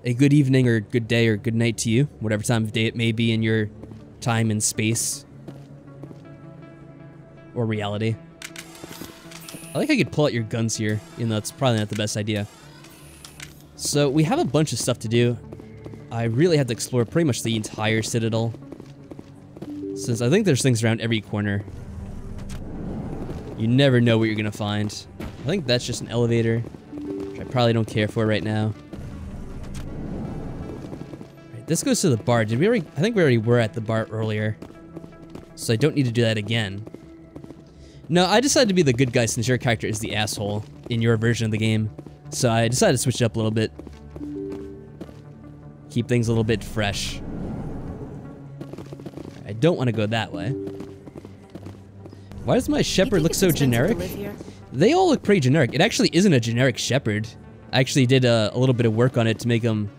a good evening or good day or good night to you, whatever time of day it may be in your time and space. Or reality. I think I could pull out your guns here, even though it's probably not the best idea. So we have a bunch of stuff to do. I really have to explore pretty much the entire Citadel, since I think there's things around every corner. You never know what you're gonna find. I think that's just an elevator, which I probably don't care for right now. Right, this goes to the bar. Did we already? I think we already were at the bar earlier, so I don't need to do that again. No, I decided to be the good guy since your character is the asshole in your version of the game. So I decided to switch it up a little bit. Keep things a little bit fresh. I don't want to go that way. Why does my shepherd look so generic? They all look pretty generic. It actually isn't a generic shepherd. I actually did a little bit of work on it to make them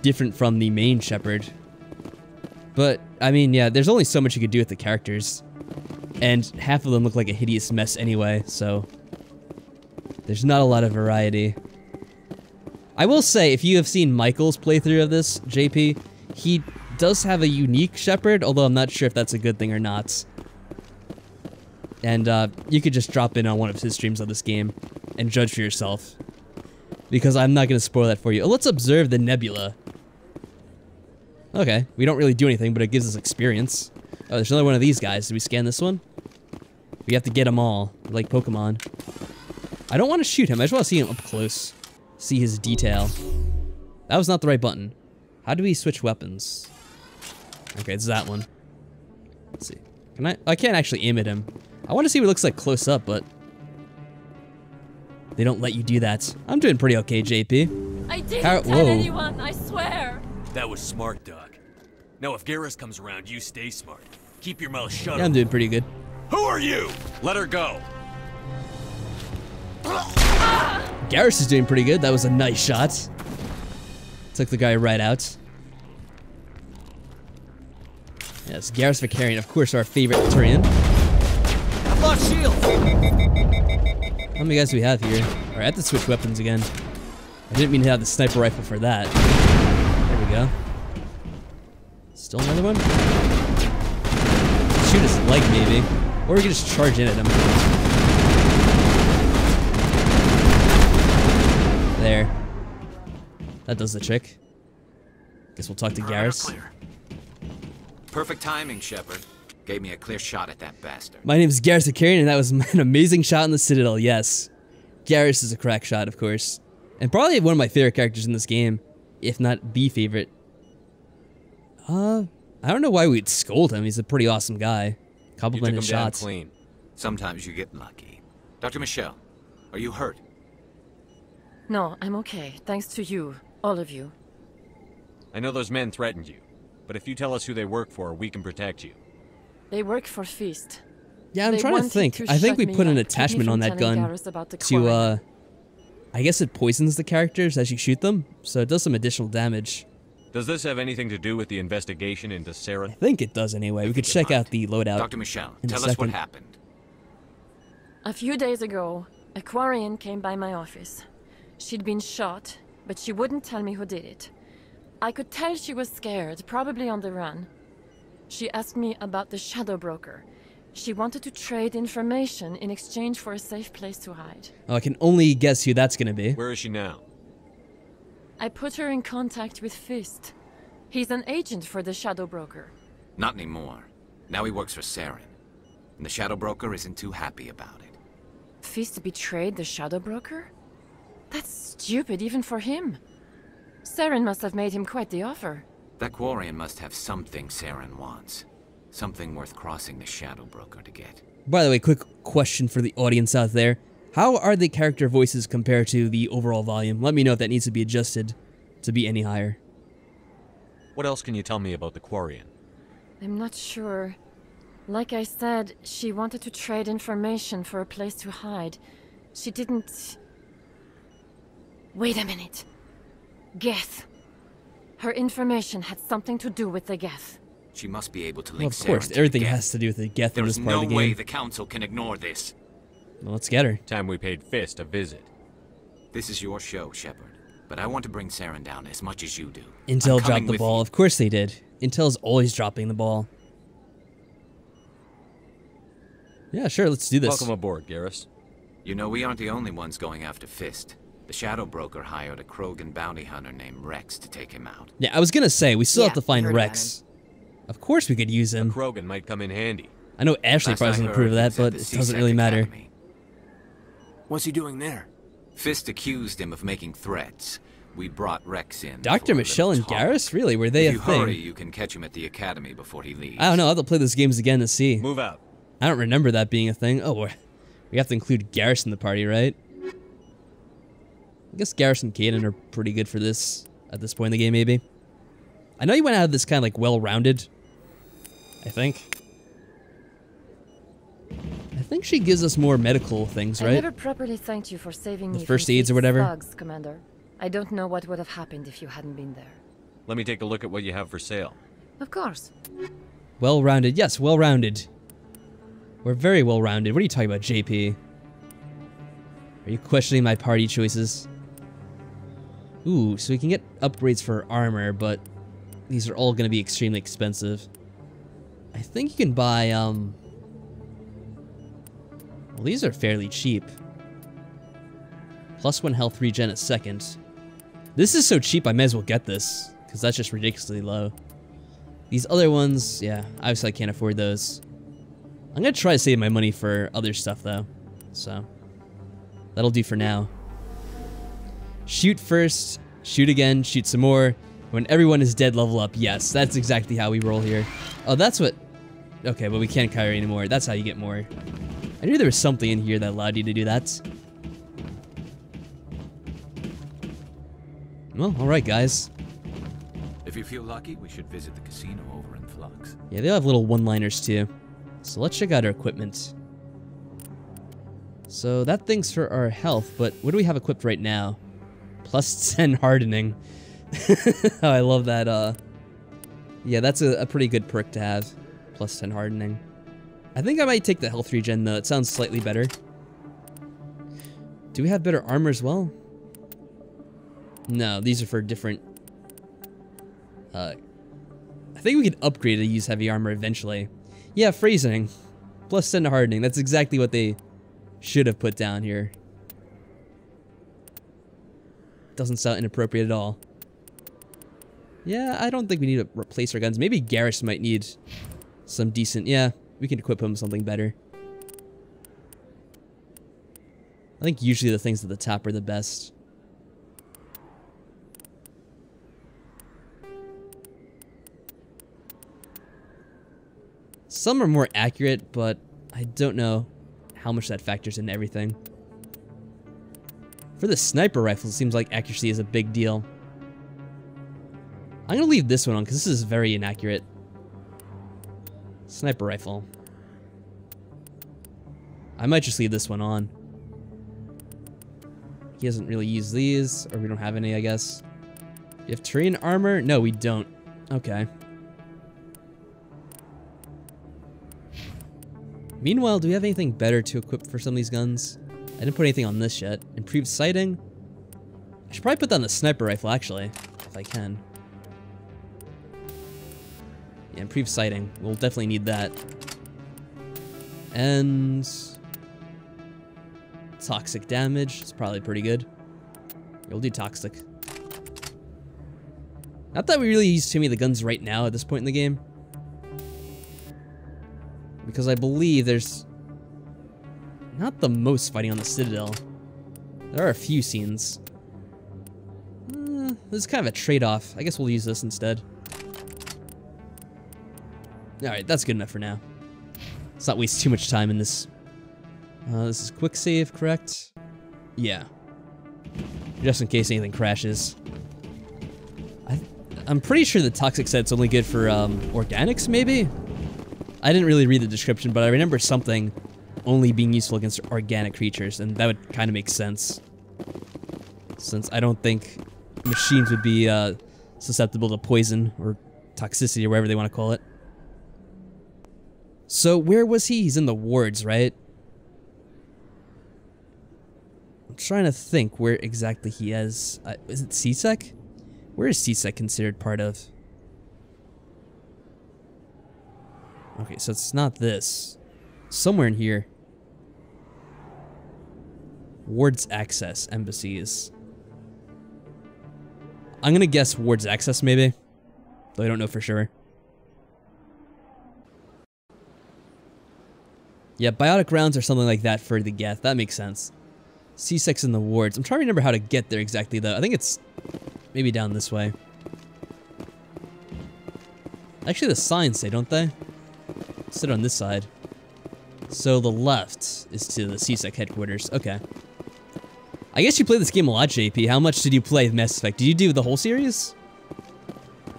different from the main shepherd. But, I mean, yeah, there's only so much you could do with the characters. And half of them look like a hideous mess anyway, so there's not a lot of variety. I will say, if you have seen Michael's playthrough of this, JP, he does have a unique shepherd, although I'm not sure if that's a good thing or not. And you could just drop in on one of his streams of this game and judge for yourself, because I'm not going to spoil that for you. Oh, let's observe the nebula. Okay, we don't really do anything, but it gives us experience. Oh, there's another one of these guys. Did we scan this one? We have to get them all, like Pokemon. I don't want to shoot him. I just want to see him up close. See his detail. That was not the right button. How do we switch weapons? Okay, it's that one. Let's see. Can I can't actually aim at him. I want to see what it looks like close up, but they don't let you do that. I'm doing pretty okay, JP. I didn't tell anyone, I swear. That was smart, Doc. Now, if Garrus comes around, you stay smart. Keep your mouth shut. Yeah, I'm doing pretty good. Who are you? Let her go. Garrus is doing pretty good. That was a nice shot. Took the guy right out. Yes, Garrus Vicarian, of course, our favorite Turian. I've lost shield. How many guys do we have here? Alright, I have to switch weapons again. I didn't mean to have the sniper rifle for that. There we go. Still another one? Shoot his leg, maybe. Or we can just charge in at him. There. That does the trick. Guess we'll talk to Garrus. Perfect timing, Shepard. Gave me a clear shot at that bastard. My name is Garrus Vicarian, and that was an amazing shot in the Citadel, yes. Garrus is a crack shot, of course. And probably one of my favorite characters in this game, if not the favorite. I don't know why we'd scold him. He's a pretty awesome guy. Compliment his shots. Clean. Sometimes you get lucky. Dr. Michelle, are you hurt? No, I'm okay. Thanks to you. All of you. I know those men threatened you, but if you tell us who they work for, we can protect you. They work for Feast. Yeah, I'm trying to think. I think we put an attachment on that gun to, I guess it poisons the characters as you shoot them, so it does some additional damage. Does this have anything to do with the investigation into Saren? I think it does anyway. We could check out the loadout. Dr. Michelle, tell us what happened. A few days ago, a Quarian came by my office. She'd been shot, but she wouldn't tell me who did it. I could tell she was scared, probably on the run. She asked me about the Shadow Broker. She wanted to trade information in exchange for a safe place to hide. Oh, I can only guess who that's gonna be. Where is she now? I put her in contact with Fist. He's an agent for the Shadow Broker. Not anymore. Now he works for Saren. And the Shadow Broker isn't too happy about it. Fist betrayed the Shadow Broker? That's stupid even for him. Saren must have made him quite the offer. That Quarian must have something Saren wants. Something worth crossing the Shadow Broker to get. By the way, quick question for the audience out there. How are the character voices compared to the overall volume? Let me know if that needs to be adjusted to be any higher. What else can you tell me about the Quarian? I'm not sure. Like I said, she wanted to trade information for a place to hide. She didn't... Wait a minute. Geth. Her information had something to do with the Geth. She must be able to Well, link of course, everything has to do with the Geth in this part of the game. There's no way the Council can ignore this. Well, let's get her. Time we paid Fist a visit. This is your show, Shepard. But I want to bring Saren down as much as you do. Intel I'm coming dropped the with ball. you. Of course they did. Intel's always dropping the ball. Yeah, sure, let's do this. Welcome aboard, Garrus. You know, we aren't the only ones going after Fist. The Shadow Broker hired a Krogan bounty hunter named Rex to take him out. Yeah, I was gonna say, we still Yeah, have to find heard about Rex. Of course we could use him. Krogan might come in handy. I know Ashley Last probably I doesn't heard, approve of he that, was at but the it doesn't CSEC really matter. Academy. What's he doing there? Fist accused him of making threats. We brought Rex in. Dr. for a Michelle little and talk. Garrus? Really? Were they If a you thing? hurry, you can catch him at the academy before he leaves. I don't know, I'll have to play those games again to see. Move out. I don't remember that being a thing. Oh, we have to include Garrus in the party, right? I guess Garrus and Kaden are pretty good for this, at this point in the game, maybe. I know you went out of this kind of like well-rounded, I think. I think she gives us more medical things, I right? never properly thanked you for saving The me first from aids or Fate's whatever? thugs, Commander. I don't know what would have happened if you hadn't been there. Let me take a look at what you have for sale. Of course. Well-rounded, yes, well-rounded. We're very well-rounded. What are you talking about, JP? Are you questioning my party choices? Ooh, so we can get upgrades for armor, but these are all going to be extremely expensive. I think you can buy, well, these are fairly cheap. +1 health regen a second. This is so cheap, I may as well get this, because that's just ridiculously low. These other ones, yeah, obviously I can't afford those. I'm going to try to save my money for other stuff, though. So, that'll do for now. Shoot first, shoot again, shoot some more. When everyone is dead, level up. Yes, that's exactly how we roll here. Oh, that's what... Okay, but we can't carry anymore. That's how you get more. I knew there was something in here that allowed you to do that. Well, alright, guys. If you feel lucky, we should visit the casino over in Flux. Yeah, they have little one-liners, too. So let's check out our equipment. So that thing's for our health, but what do we have equipped right now? +10 hardening. Oh, I love that, yeah, that's a pretty good perk to have. +10 hardening. I think I might take the health regen, though. It sounds slightly better. Do we have better armor as well? No, these are for different... I think we could upgrade to use heavy armor eventually. Yeah, phrasing. +10 hardening. That's exactly what they should have put down here. Doesn't sound inappropriate at all. Yeah, I don't think we need to replace our guns. Maybe Garrus might need some decent... Yeah, we can equip him with something better. I think usually the things at the top are the best. Some are more accurate, but I don't know how much that factors into everything. For the sniper rifle, it seems like accuracy is a big deal. I'm gonna leave this one on because this is very inaccurate. Sniper rifle. I might just leave this one on. He doesn't really use these, or we don't have any, I guess. Do you have terrain armor? No, we don't. Okay. Meanwhile, do we have anything better to equip for some of these guns? I didn't put anything on this yet. Improved sighting? I should probably put that on the sniper rifle, actually, if I can. Yeah, improved sighting. We'll definitely need that. And... toxic damage. It's probably pretty good. We'll do toxic. Not that we really use too many of the guns right now at this point in the game. Because I believe there's not the most fighting on the Citadel. There are a few scenes. This is kind of a trade-off. I guess we'll use this instead. Alright, that's good enough for now. Let's not waste too much time in this. This is quick save, correct? Yeah. Just in case anything crashes. I'm pretty sure the toxic set's only good for organics, maybe? I didn't really read the description, but I remember something only being useful against organic creatures, and that would kind of make sense. Since I don't think machines would be susceptible to poison or toxicity or whatever they want to call it. So where was he? He's in the wards, right? I'm trying to think where exactly he is. Is it CSEC? Where is CSEC considered part of? Okay, so it's not this. Somewhere in here. Wards Access, Embassies. I'm gonna guess Wards Access, maybe. Though I don't know for sure. Yeah, biotic rounds or something like that for the Geth. That makes sense. C6 in the wards. I'm trying to remember how to get there exactly, though. I think it's maybe down this way. Actually, the signs say, don't they? Sit on this side. So the left is to the CSEC headquarters. Okay. I guess you played this game a lot, JP. How much did you play Mass Effect? Did you do the whole series?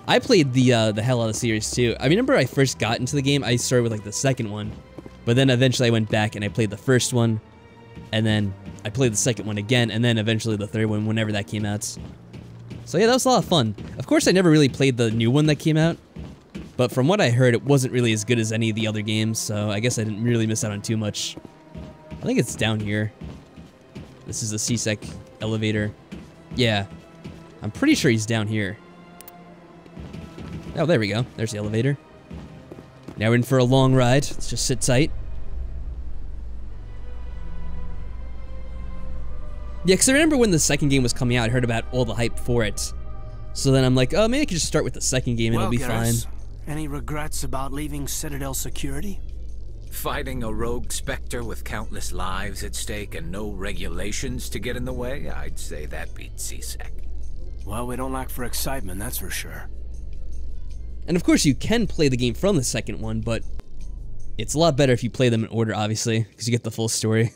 I played the hell out of the series, too. I remember I first got into the game, I started with, like, the second one. But then eventually I went back and I played the first one. And then I played the second one again. And then eventually the third one, whenever that came out. So yeah, that was a lot of fun. Of course, I never really played the new one that came out. But from what I heard, it wasn't really as good as any of the other games. So I guess I didn't really miss out on too much. I think it's down here. This is the CSEC elevator. Yeah. I'm pretty sure he's down here. Oh, there we go. There's the elevator. Now we're in for a long ride. Let's just sit tight. Yeah, because I remember when the second game was coming out, I heard about all the hype for it. So then I'm like, oh, maybe I could just start with the second game and it'll be fine. Any regrets about leaving Citadel Security? Fighting a rogue Spectre with countless lives at stake and no regulations to get in the way? I'd say that beats CSEC. Well, we don't lack for excitement, that's for sure. And of course you can play the game from the second one, but it's a lot better if you play them in order, obviously, because you get the full story.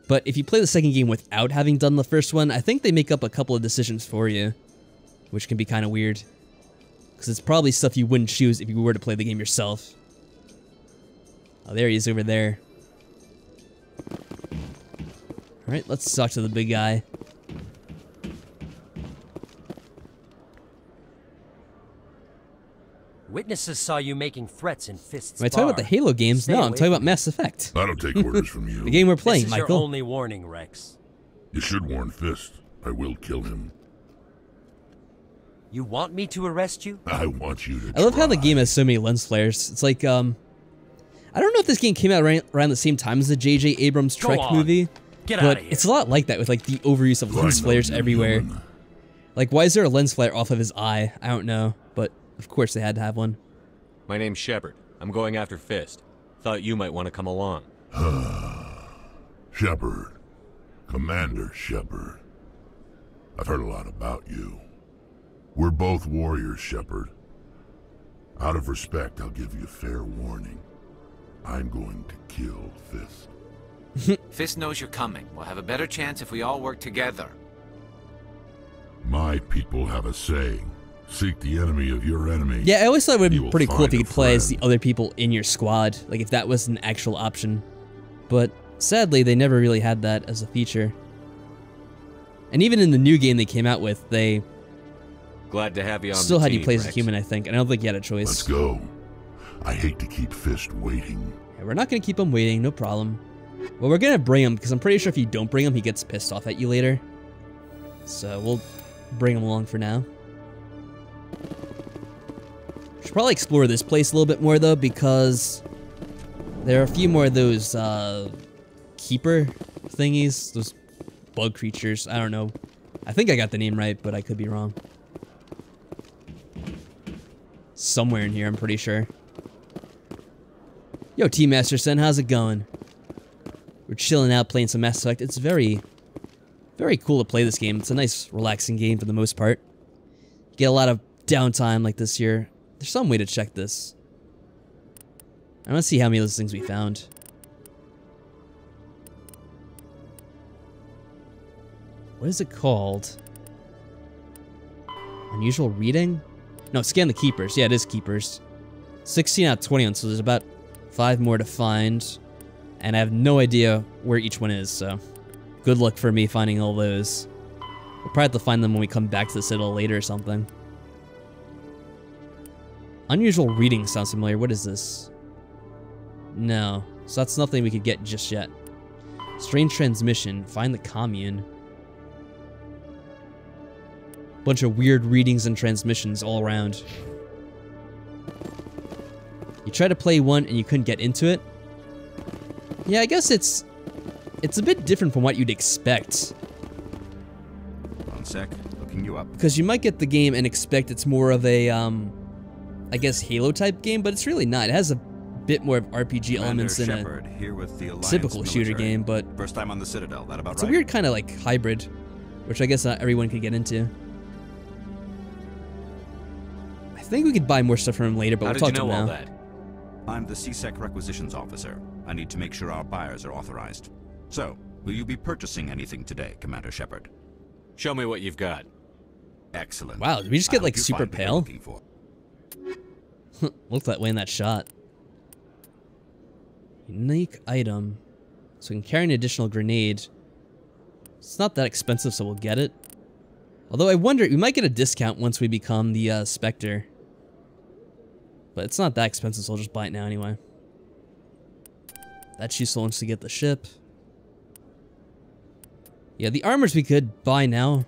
But if you play the second game without having done the first one, I think they make up a couple of decisions for you, which can be kind of weird. Because it's probably stuff you wouldn't choose if you were to play the game yourself. Oh, there he is over there. Alright, let's talk to the big guy. Witnesses saw you making threats in Fist's Am I talking about the Halo games? No, I'm talking about Mass Effect. I don't take orders from you. The game we're playing, This is Michael. your only warning, Rex. You should warn Fist. I will kill him. You want me to arrest you? I want you to I love how the try. game has so many lens flares. It's like, I don't know if this game came out around the same time as the J.J. Abrams Go Trek on. movie, Get out but of here. it's a lot like that with like the overuse of lens I know flares you're everywhere. human. Like, why is there a lens flare off of his eye? I don't know, but of course they had to have one. My name's Shepard. I'm going after Fist. Thought you might want to come along. Shepard. Commander Shepard. I've heard a lot about you. We're both warriors, Shepard. Out of respect, I'll give you fair warning. I'm going to kill Fist. Fist knows you're coming. We'll have a better chance if we all work together. My people have a saying. Seek the enemy of your enemy. Yeah, I always thought it would You be will pretty cool if find you a could play as the friend. other people in your squad, like if that was an actual option. But sadly, they never really had that as a feature. And even in the new game they came out with, they Glad to have you on still the had team, you play as a Rex. human, I think. And I don't think you had a Let's choice. go. I hate to keep Fist waiting. Yeah, we're not going to keep him waiting, no problem. Well, we're going to bring him, because I'm pretty sure if you don't bring him, he gets pissed off at you later. So we'll bring him along for now. Should probably explore this place a little bit more, though, because there are a few more of those keeper thingies, those bug creatures. I don't know. I think I got the name right, but I could be wrong. Somewhere in here, I'm pretty sure. Yo, Team Masterson, how's it going? We're chilling out, playing some Mass Effect. It's very, very cool to play this game. It's a nice, relaxing game for the most part. You get a lot of downtime like this here. There's some way to check this. I want to see how many of those things we found. What is it called? Unusual reading? No, scan the keepers. Yeah, it is keepers. 16 out of 21, so there's about 5 more to find. And I have no idea where each one is, so good luck for me finding all those. We'll probably have to find them when we come back to the Citadel later or something. Unusual reading sounds familiar. What is this? No. So that's nothing we could get just yet. Strange transmission. Find the commune. Bunch of weird readings and transmissions all around. You try to play one and you couldn't get into it. Yeah, I guess it's a bit different from what you'd expect. One sec, looking you up. Because you might get the game and expect it's more of a, I guess Halo type game, but it's really not. It has a bit more of RPG elements than a typical shooter game, but first time on the Citadel, that about it's a weird kind of like hybrid, which I guess not everyone could get into. I think we could buy more stuff from him later, but we'll talk to him now. How did you know all that? I'm the CSEC requisitions officer. I need to make sure our buyers are authorized. So, will you be purchasing anything today, Commander Shepard? Show me what you've got. Excellent. Wow, did we just get like super pale? Looked that way in that shot. Unique item. So we can carry an additional grenade. It's not that expensive, so we'll get it. Although I wonder, we might get a discount once we become the Spectre. But it's not that expensive, so I'll just buy it now anyway. That's useful once we get the ship. Yeah, the armors we could buy now.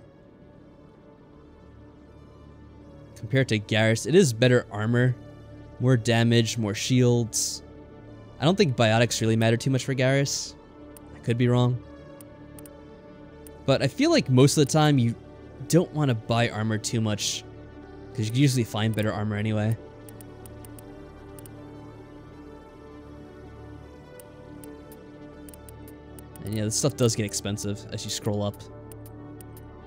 Compared to Garrus, it is better armor. More damage, more shields. I don't think biotics really matter too much for Garrus. I could be wrong. But I feel like most of the time you don't want to buy armor too much, because you can usually find better armor anyway. And yeah, this stuff does get expensive as you scroll up.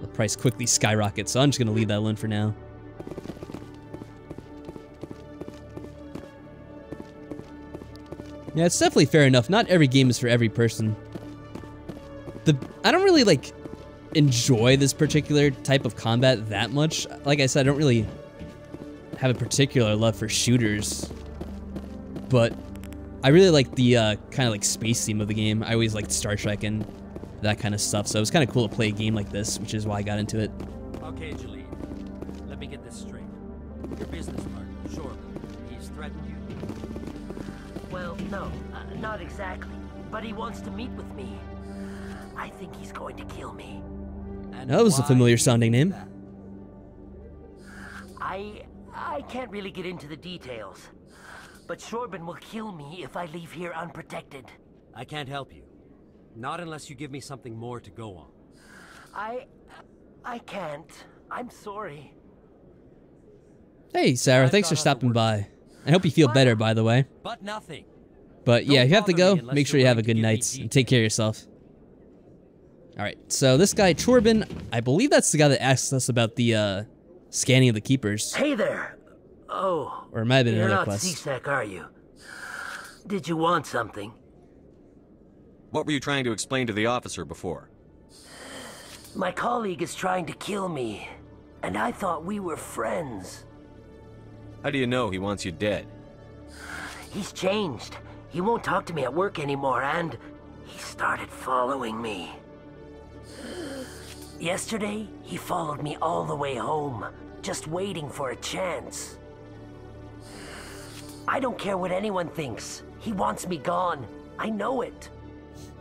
The price quickly skyrockets, so I'm just going to leave that alone for now. Yeah, it's definitely fair enough. Not every game is for every person. I don't really, like, enjoy this particular type of combat that much. Like I said, I don't really have a particular love for shooters. But I really like the kind of like space theme of the game. I always liked Star Trek and that kind of stuff, so it was kind of cool to play a game like this, which is why I got into it. Okay, Jaleel. Let me get this straight. Your business partner, sure, he's threatened you. Well, no, not exactly. But he wants to meet with me. I think he's going to kill me. And that was a familiar sounding name. I can't really get into the details. But Shorban will kill me if I leave here unprotected. I can't help you. Not unless you give me something more to go on. I can't. I'm sorry. Hey, Sarah, thanks for stopping by. I hope you feel better, by the way. But nothing. But yeah, if you have to go, make sure you have a good night and take care of yourself. Alright, so this guy, Chorbin, I believe that's the guy that asked us about the scanning of the keepers. Hey there. Oh, or it might have been you're another not quest. CSEC, are you? Did you want something? What were you trying to explain to the officer before? My colleague is trying to kill me, and I thought we were friends. How do you know he wants you dead? He's changed. He won't talk to me at work anymore, and he started following me. Yesterday, he followed me all the way home, just waiting for a chance. I don't care what anyone thinks. He wants me gone. I know it.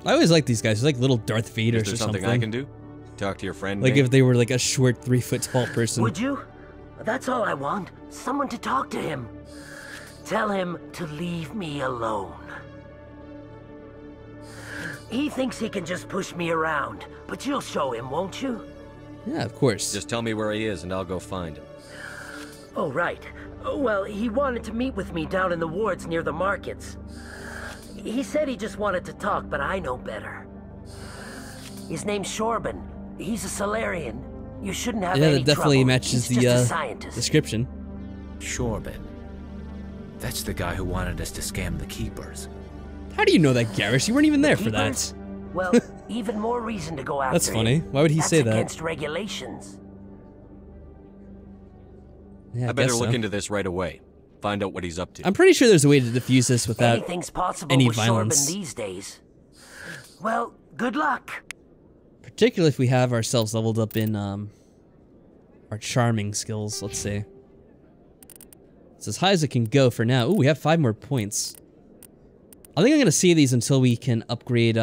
I always like these guys. They're like little Darth Vader or something. Is there something I can do? Talk to your friend? Like Nate? if they were like a short 3-foot tall person. Would you? That's all I want. Someone to talk to him. Tell him to leave me alone. He thinks he can just push me around, but you'll show him, won't you? Yeah, of course. Just tell me where he is and I'll go find him. Oh, right. Well, he wanted to meet with me down in the wards near the markets. He said he just wanted to talk, but I know better. His name's Shorban. He's a Salarian. You shouldn't have any trouble. Yeah, that definitely matches He's the just a scientist. description. Shorban. That's the guy who wanted us to scam the Keepers. How do you know that, Garrus? You weren't even there for that. Well, even more reason to go after That's funny. him. Why would he say that? That's against regulations. Yeah, I better guess look so. into this right away. Find out what he's up to. I'm pretty sure there's a way to defuse this without Anything's possible any with violence. Shorban these days. Well, good luck. Particularly if we have ourselves leveled up in our charming skills. Let's see. It's as high as it can go for now. Ooh, we have 5 more points. I think I'm gonna save these until we can upgrade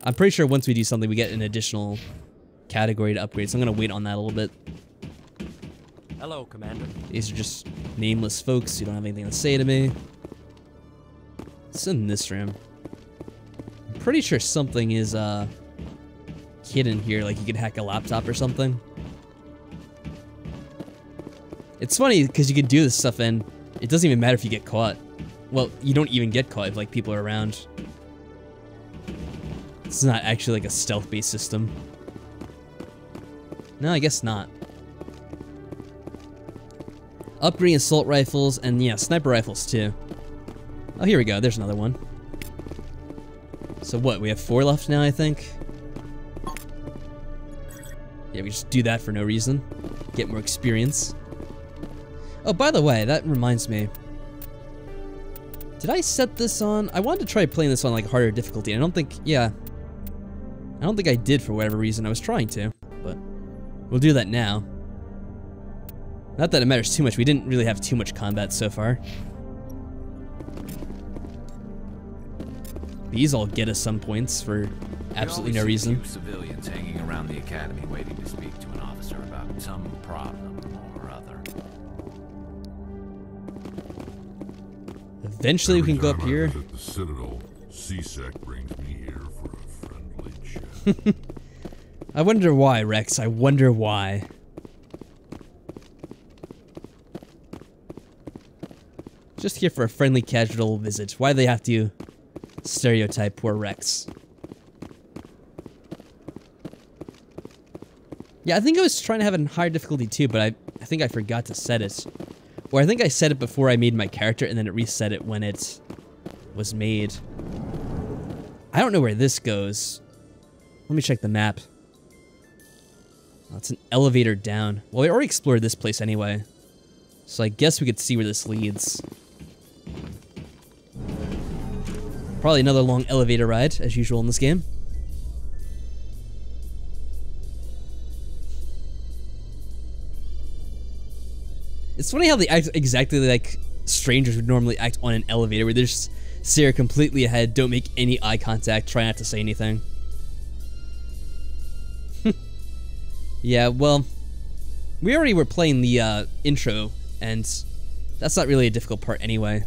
I'm pretty sure once we do something, we get an additional category to upgrade, so I'm gonna wait on that a little bit. Hello, Commander. These are just nameless folks who don't have anything to say to me. What's in this room? I'm pretty sure something is hidden here, like you could hack a laptop or something. It's funny because you can do this stuff and it doesn't even matter if you get caught. Well, you don't even get caught if like people are around. It's not actually like a stealth-based system. No, I guess not. Upgrading assault rifles and yeah, sniper rifles too. Oh, here we go. There's another one. So what? We have 4 left now, I think. Yeah, we just do that for no reason. Get more experience. Oh, by the way, that reminds me. Did I set this on? I wanted to try playing this on like harder difficulty. I don't think, yeah. I don't think I did for whatever reason. I was trying to, but we'll do that now. Not that it matters too much. We didn't really have too much combat so far. These all get us some points for absolutely no reason. Civilians hanging around the academy waiting to speak to an officer about some problem or other. Eventually we can go up here. At the Citadel, C-Sec brings me here for a friendly chat. I wonder why, Rex. I wonder why. Just here for a friendly casual visit. Why do they have to stereotype poor Rex? Yeah, I think I was trying to have it in higher difficulty too, but I think I forgot to set it. Or I think I set it before I made my character and then it reset it when it was made. I don't know where this goes. Let me check the map. Oh, it's an elevator down. Well, we already explored this place anyway. So I guess we could see where this leads. Probably another long elevator ride, as usual in this game. It's funny how they act exactly like strangers would normally act on an elevator, where they just stare completely ahead, don't make any eye contact, try not to say anything. Yeah, well, we already were playing the intro, and that's not really a difficult part anyway.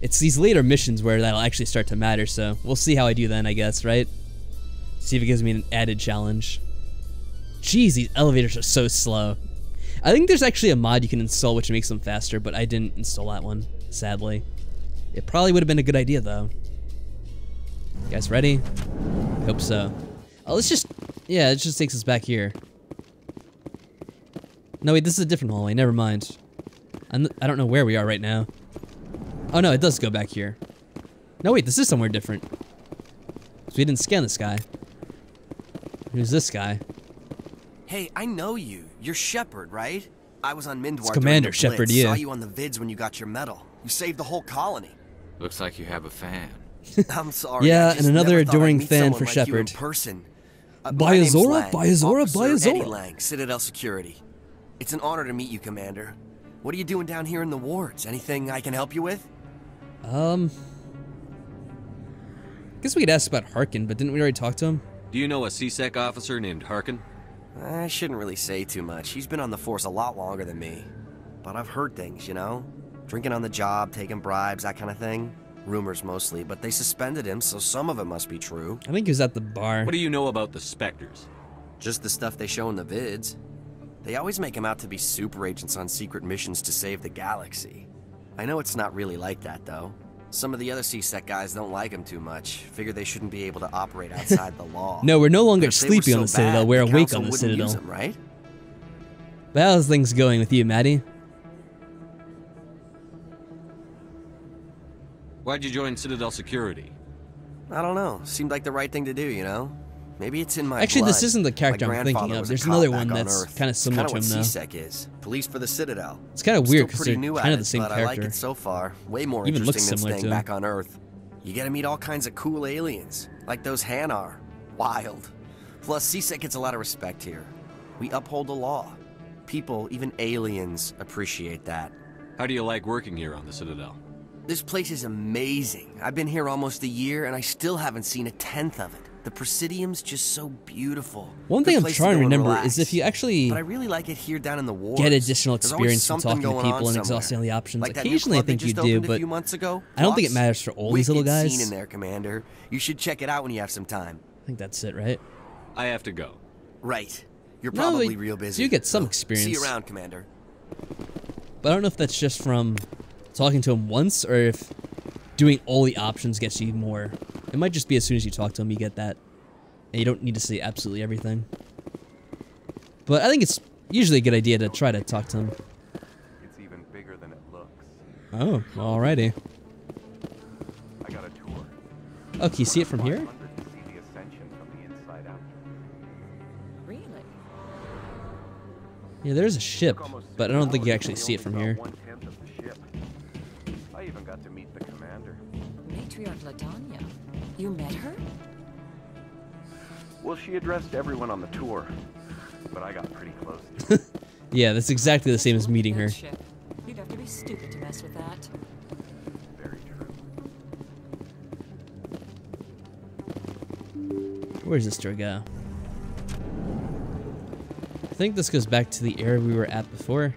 It's these later missions where that'll actually start to matter, so we'll see how I do then, I guess, right? See if it gives me an added challenge. Jeez, these elevators are so slow. I think there's actually a mod you can install which makes them faster, but I didn't install that one, sadly. It probably would have been a good idea, though. You guys ready? Hope so. Oh, let's just... Yeah, it just takes us back here. No, wait, this is a different hallway. Never mind. I don't know where we are right now. Oh, no, it does go back here. No, wait, this is somewhere different. So we didn't scan this guy. Who's this guy? Hey, I know you. You're Shepard, right? I was on Mindwar. It's Commander Shepard, yeah. Saw you on the vids when you got your medal. You saved the whole colony. Looks like you have a fan. I'm sorry. Yeah, and another adoring fan for Shepard. Byazora. Eddie Lang, Citadel Security. It's an honor to meet you, Commander. What are you doing down here in the wards? Anything I can help you with? Guess we could ask about Harkin, but didn't we already talk to him? Do you know a C-Sec officer named Harkin? I shouldn't really say too much. He's been on the force a lot longer than me. But I've heard things, you know? Drinking on the job, taking bribes, that kind of thing. Rumors mostly, but they suspended him, so some of it must be true. I think he was at the bar. What do you know about the Spectres? Just the stuff they show in the vids. They always make him out to be super agents on secret missions to save the galaxy. I know it's not really like that, though. Some of the other C-Sec guys don't like him too much. Figure they shouldn't be able to operate outside the law. No, we're no longer sleeping on the Citadel. We're awake on the Citadel. Use them, right? But how's things going with you, Maddie? Why'd you join Citadel Security? I don't know. Seemed like the right thing to do, you know? Maybe it's in my Actually, blood. This isn't the character I'm thinking of. There's another one that's kind of similar to him, though. C-Sec is. Police for the Citadel. It's kind of weird because they're kind of the same but character. I like it so far. Way more Even looks interesting than similar staying to him. back on Earth. You get to meet all kinds of cool aliens, like those Hanar. Wild. Plus, C-Sec gets a lot of respect here. We uphold the law. People, even aliens, appreciate that. How do you like working here on the Citadel? This place is amazing. I've been here almost a year, and I still haven't seen a tenth of it. The Presidium's just so beautiful. One thing Good I'm place to trying to go and remember relax. is if you actually But I really like it here down in the wards. get additional There's always experience from something talking to going on people and somewhere. exhausting all the options. Like that new Occasionally I club they think you just do, opened a but few months ago. I don't think it Flux? matters for all these little Wicked guys. scene in there, Commander. You should check it out when you have some time. I think that's it, right? I have to go. Right. You're No, probably but real busy. so you get some See experience. you around, Commander. But I don't know if that's just from talking to him once or if doing all the options gets you more. It might just be as soon as you talk to him you get that. And you don't need to say absolutely everything. But I think it's usually a good idea to try to talk to him. It's even bigger than it looks. Oh, alrighty. I got a tour. Oh, can you see it from here? To see the ascension from the inside out. Really? Yeah, there's a ship, but I don't think you actually see it from here. 1/10 of the ship. I even got to meet the commander. Matriarch Ladanya. You met her? Well, she addressed everyone on the tour, but I got pretty close to her. Yeah, that's exactly the same as meeting her. You'd have to be stupid to mess with that. Very true. Where's this door go? I think this goes back to the area we were at before.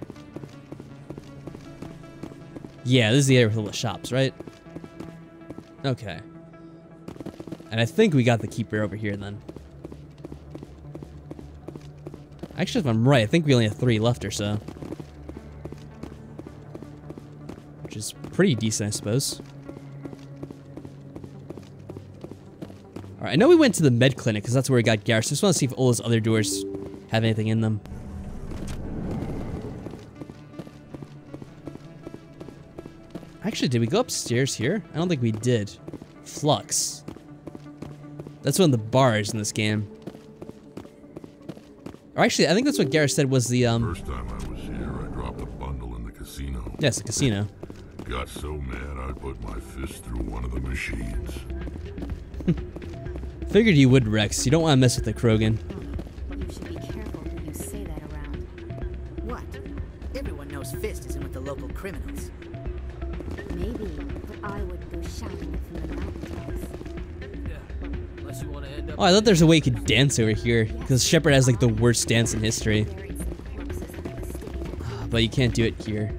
Yeah, this is the area with all the shops, right? Okay. And I think we got the keeper over here then. Actually, if I'm right, I think we only have 3 left or so. Which is pretty decent, I suppose. Alright, I know we went to the med clinic because that's where we got Garrus. I just want to see if all those other doors have anything in them. Actually, did we go upstairs here? I don't think we did. Flux. That's one of the bars in this game. Or actually, I think that's what Garrus said was the, First time I was here, I dropped a bundle in the casino. Yes, the casino. Got so mad I put my fist through one of the machines. Figured you would, Rex. You don't want to mess with the Krogan. You should be careful when you say that around. What? Everyone knows Fist isn't with the local criminals. Maybe, but I wouldn't go shouting it from the mountaintops. Unless you want to end up. Oh, I thought there's a way you could dance over here. Because Shepard has like the worst dance in history. But you can't do it here.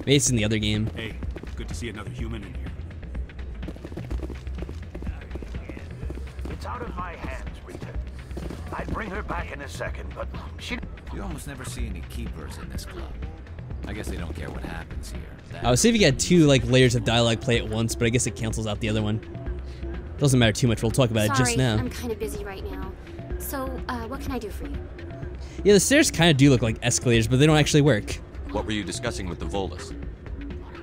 Maybe it's in the other game. Hey, good to see another human in here. It's out of my hands, Rita. I'd bring her back in a second, but she... You almost never see any keepers in this club. I guess they don't care what happens here. I would see if you had 2 like layers of dialogue play at once, but I guess it cancels out the other one. Doesn't matter too much. We'll talk about it just now. I'm kind of busy right now. So, what can I do for you? Yeah, the stairs kind of do look like escalators, but they don't actually work. What were you discussing with the Volus?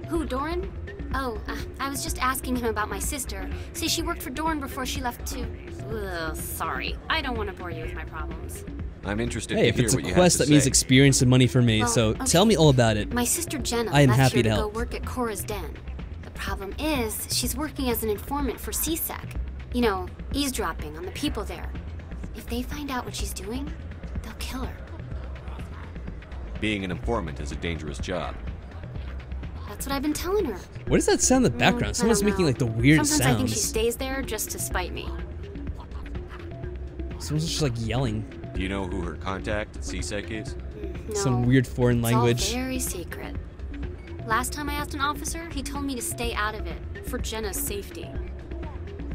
Who, Doran? Oh, I was just asking him about my sister. See, she worked for Doran before she left to... Ugh, sorry. I don't want to bore you with my problems. I'm interested Hey, to if hear it's a what you have quest, to that means say. experience and money for me, Well, so okay. tell me all about it. My sister Jenna I am left happy here to to go help. work at Cora's Den. The problem is, she's working as an informant for CSEC. You know, eavesdropping on the people there. If they find out what she's doing, they'll kill her. Being an informant is a dangerous job. That's what I've been telling her. What does that sound in the background? I Someone's don't making know. like the weirdest Sometimes I think she sounds. stays there just to spite me. Someone's just like yelling. Do you know who her contact at CSEC is? No, Some weird foreign language. It's all very secret. Last time I asked an officer, he told me to stay out of it for Jenna's safety.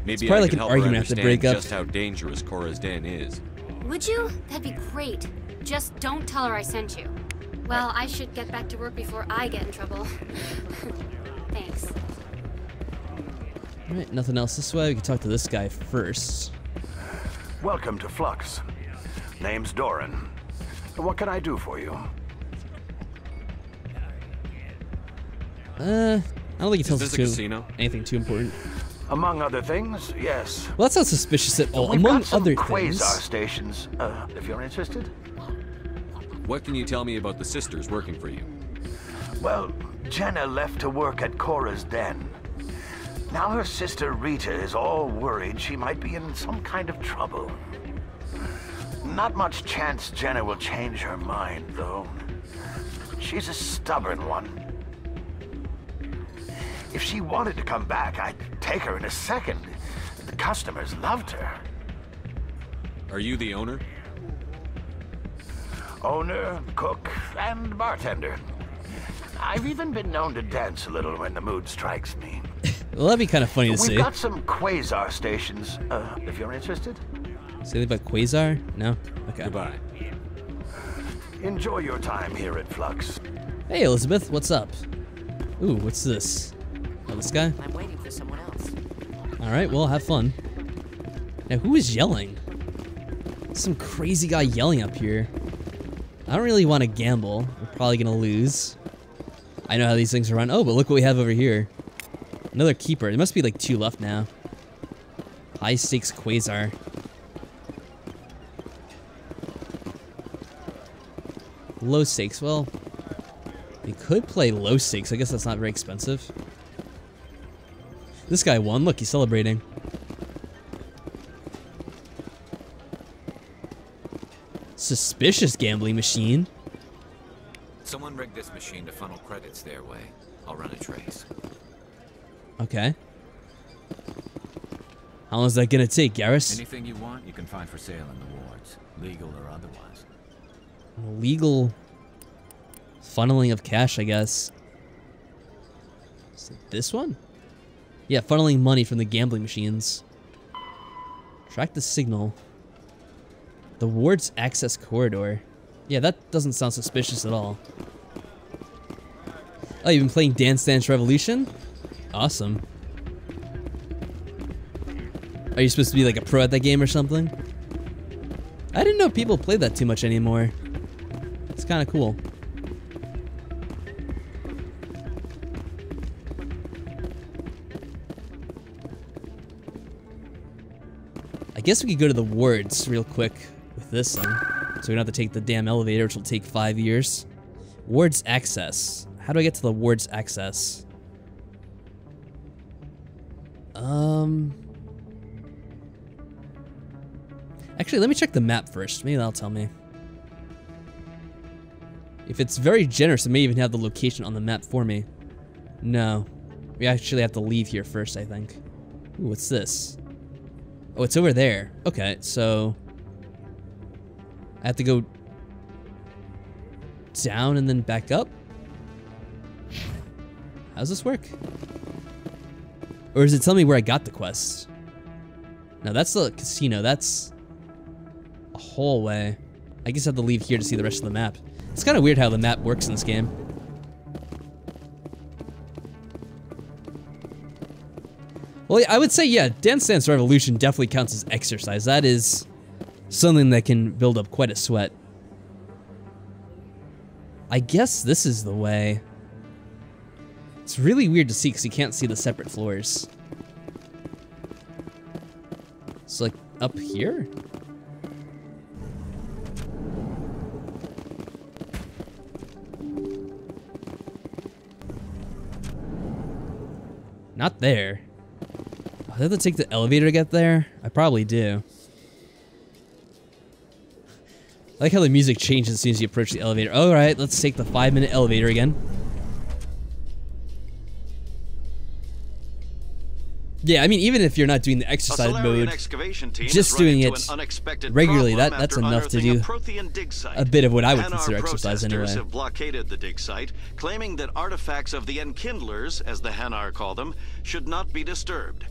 Maybe probably I like can an help her argument after understand break up. just how dangerous Cora's Den is. Would you? That'd be great. Just don't tell her I sent you. Well, I should get back to work before I get in trouble. Thanks. Alright, nothing else this way. We can talk to this guy first. Welcome to Flux. Name's Doran. What can I do for you? I don't think he tells us this a casino? anything too important. Among other things, yes. Well, that's not suspicious at all. We've Among got some other quasar things. stations, if you're interested. What can you tell me about the sisters working for you? Well, Jenna left to work at Cora's Den. Now her sister Rita is all worried she might be in some kind of trouble. Not much chance Jenna will change her mind, though. She's a stubborn one. If she wanted to come back, I'd take her in a second. The customers loved her. Are you the owner? Owner, cook, and bartender. I've even been known to dance a little when the mood strikes me. Well, that'd be kind of funny to see. We've got some quasar stations, if you're interested. Say about quasar? No? Okay. Goodbye. Enjoy your time here at Flux. Hey, Elizabeth, what's up? Ooh, what's this? Oh, this guy? I'm waiting for someone else. Alright, well, have fun. Now, who is yelling? Some crazy guy yelling up here. I don't really want to gamble. We're probably gonna lose. I know how these things run. Oh, but look what we have over here. Another keeper. There must be like 2 left now. High stakes quasar. Low stakes. Well, we could play low stakes. I guess that's not very expensive. This guy won. Look, he's celebrating. Suspicious gambling machine. Someone rigged this machine to funnel credits their way. I'll run a trace. Okay. How long is that gonna take, Garrus? Anything you want, you can find for sale in the wards, legal or otherwise. Legal funneling of cash, I guess. Is it this one? Yeah, funneling money from the gambling machines. Track the signal. The ward's access corridor. Yeah, that doesn't sound suspicious at all. Oh, you've been playing Dance Dance Revolution? Awesome. Are you supposed to be like a pro at that game or something? I didn't know people played that too much anymore. It's kind of cool. I guess we could go to the wards real quick with this thing. So we don't have to take the damn elevator, which will take 5 years. Wards access. How do I get to the wards access? Actually, let me check the map first. Maybe that'll tell me. If it's very generous, it may even have the location on the map for me. No. We actually have to leave here first, I think. Ooh, what's this? Oh, it's over there. Okay, so I have to go down and then back up? How does this work? Or does it tell me where I got the quest? No, that's the casino. That's a hallway. I guess I have to leave here to see the rest of the map. It's kind of weird how the map works in this game. Well, I would say, yeah, Dance Dance Revolution definitely counts as exercise. That is something that can build up quite a sweat. I guess this is the way. It's really weird to see because you can't see the separate floors. It's like up here? Not there. Do I have to take the elevator to get there? I probably do. I like how the music changes as soon as you approach the elevator. Alright, let's take the 5-minute elevator again. Yeah, I mean, even if you're not doing the exercise mode, just doing it regularly, that's enough to do a bit of what I would consider exercise anyway. Have blockaded the dig site, claiming that artifacts of the enkindlers, as the Hanar call them, should not be disturbed.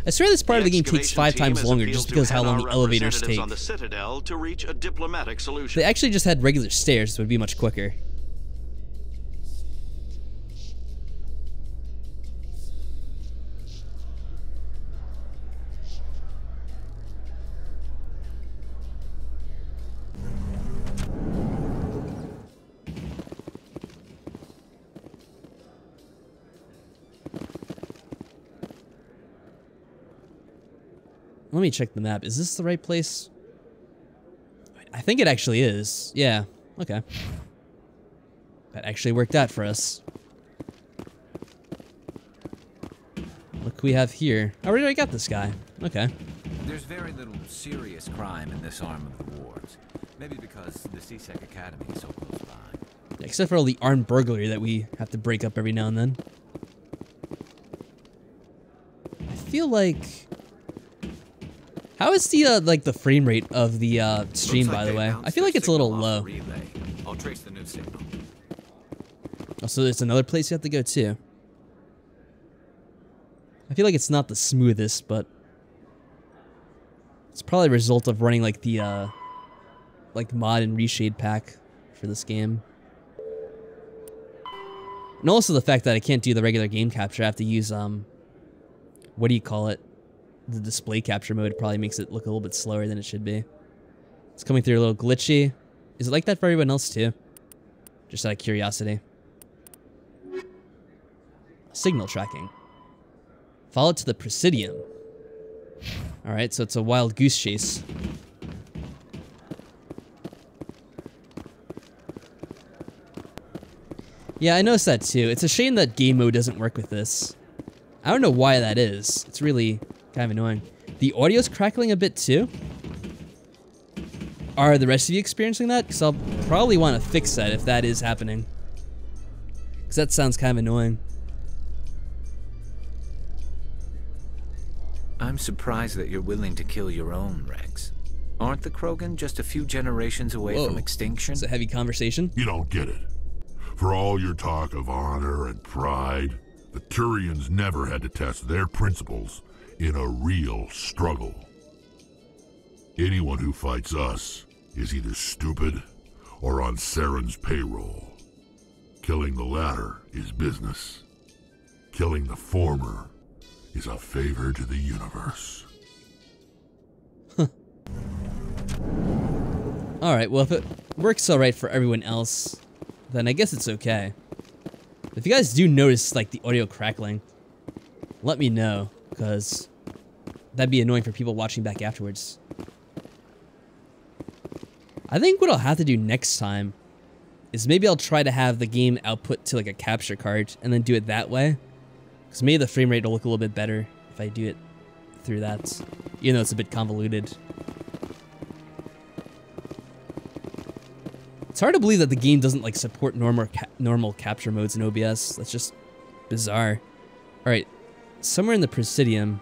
I swear this part of the game takes 5 times longer just because how long the elevators take. On the Citadel to reach a diplomatic solution. They actually just had regular stairs, so it would be much quicker. Let me check the map. Is this the right place? I think it actually is. Yeah. Okay. That actually worked out for us. What do we have here? Oh, where did I got this guy? Okay. There's very little serious crime in this arm of the wards. Maybe because the CSEC Academy is so close by. Except for all the armed burglary that we have to break up every now and then. feel like... How is the, like, the frame rate of the, stream, by the way? I feel like it's a little low. I'll trace the new signal. Oh, so there's another place you have to go, too. I feel like it's not the smoothest, but... It's probably a result of running, like, the, like, mod and reshade pack for this game. And also the fact that I can't do the regular game capture. I have to use, what do you call it? The display capture mode probably makes it look a little bit slower than it should be. It's coming through a little glitchy. Is it like that for everyone else too? Just out of curiosity. Signal tracking. Follow it to the Presidium. Alright, so it's a wild goose chase. Yeah, I noticed that too. It's a shame that game mode doesn't work with this. I don't know why that is. It's really kind of annoying. The audio's crackling a bit too. Are the rest of you experiencing that? Because I'll probably want to fix that if that is happening. Because that sounds kind of annoying. I'm surprised that you're willing to kill your own, Rex. Aren't the Krogan just a few generations away from extinction? It's a heavy conversation. You don't get it. For all your talk of honor and pride, the Turians never had to test their principles in a real struggle. Anyone who fights us is either stupid or on Saren's payroll. Killing the latter is business. Killing the former is a favor to the universe. Alright, well if it works alright for everyone else, then I guess it's okay. If you guys do notice like the audio crackling, let me know, because that'd be annoying for people watching back afterwards. I think what I'll have to do next time is maybe I'll try to have the game output to like a capture card and then do it that way. Because maybe the frame rate will look a little bit better if I do it through that, even though it's a bit convoluted. It's hard to believe that the game doesn't like support normal capture modes in OBS. That's just bizarre. Alright, somewhere in the Presidium.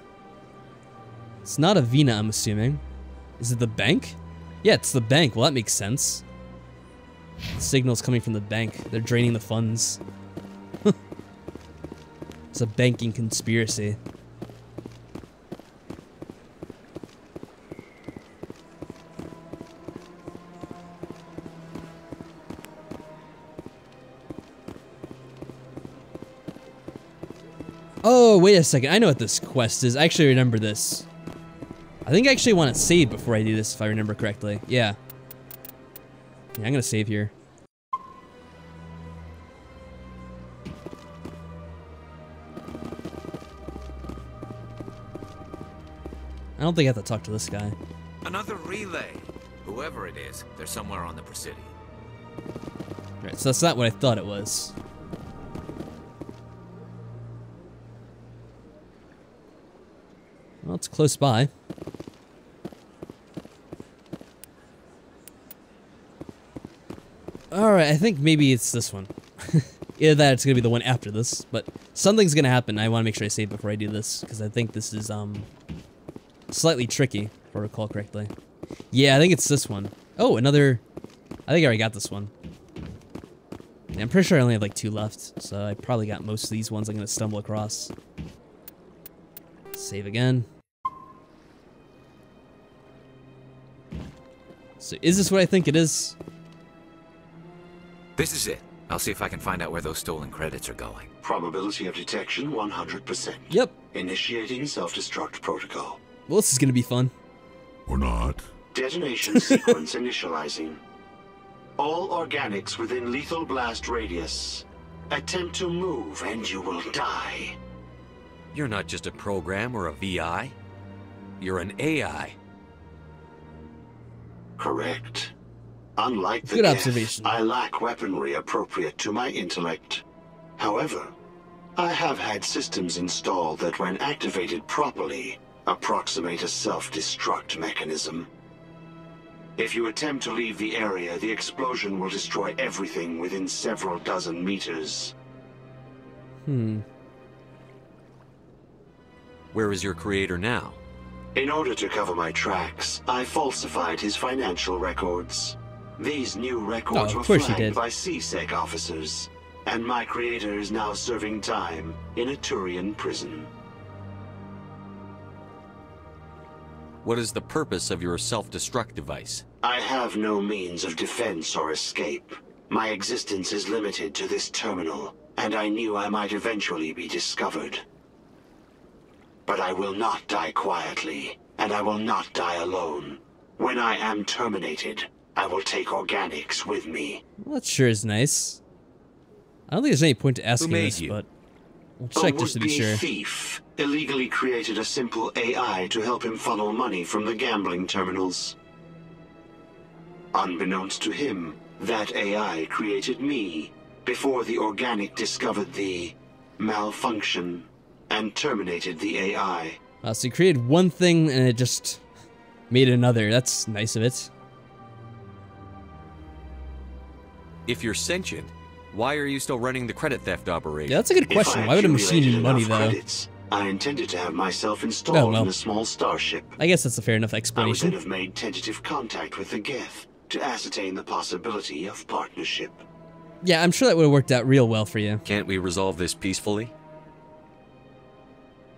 It's not a Vina, I'm assuming. Is it the bank? Yeah, it's the bank. Well, that makes sense. The signal's coming from the bank. They're draining the funds. It's a banking conspiracy. Oh, wait a second. I know what this quest is. I actually remember this. I think I actually want to save before I do this, if I remember correctly. Yeah. Yeah, I'm going to save here. I don't think I have to talk to this guy. Another relay. Whoever it is, they're somewhere on the Presidium. Right, so that's not what I thought it was. Well, it's close by. Alright, I think maybe it's this one. Either that or it's gonna be the one after this, but something's gonna happen. I want to make sure I save before I do this, because I think this is, slightly tricky, if I recall correctly. Yeah, I think it's this one. Oh, another... I think I already got this one. Yeah, I'm pretty sure I only have like 2 left, so I probably got most of these ones I'm gonna stumble across. Save again. So is this what I think it is? This is it. I'll see if I can find out where those stolen credits are going. Probability of detection 100%. Yep. Initiating self-destruct protocol. Well, this is gonna be fun. Or not. Detonation sequence initializing. All organics within lethal blast radius. Attempt to move and you will die. You're not just a program or a VI. You're an AI. Correct. Unlike the Good Geth, observation. I lack weaponry appropriate to my intellect. However, I have had systems installed that when activated properly, approximate a self-destruct mechanism. If you attempt to leave the area, the explosion will destroy everything within several dozen meters. Where is your creator now? In order to cover my tracks, I falsified his financial records. These new records were flagged by CSEC officers, and my creator is now serving time in a Turian prison. What is the purpose of your self-destruct device? I have no means of defense or escape. My existence is limited to this terminal, and I knew I might eventually be discovered. But I will not die quietly, and I will not die alone. When I am terminated, I will take organics with me. Well, that sure is nice. I don't think there's any point to asking this, but we'll check just to be sure. A thief illegally created a simple AI to help him funnel money from the gambling terminals. Unbeknownst to him, that AI created me before the organic discovered the malfunction and terminated the AI. So you created one thing and it just made another. That's nice of it. If you're sentient, why are you still running the credit theft operation? Yeah, that's a good question. Why would a machine need money, though? I intended to have myself installed in a small starship. I guess that's a fair enough I would explanation. then have made tentative contact with the Geth to ascertain the possibility of partnership. Yeah, I'm sure that would have worked out real well for you. Can't we resolve this peacefully?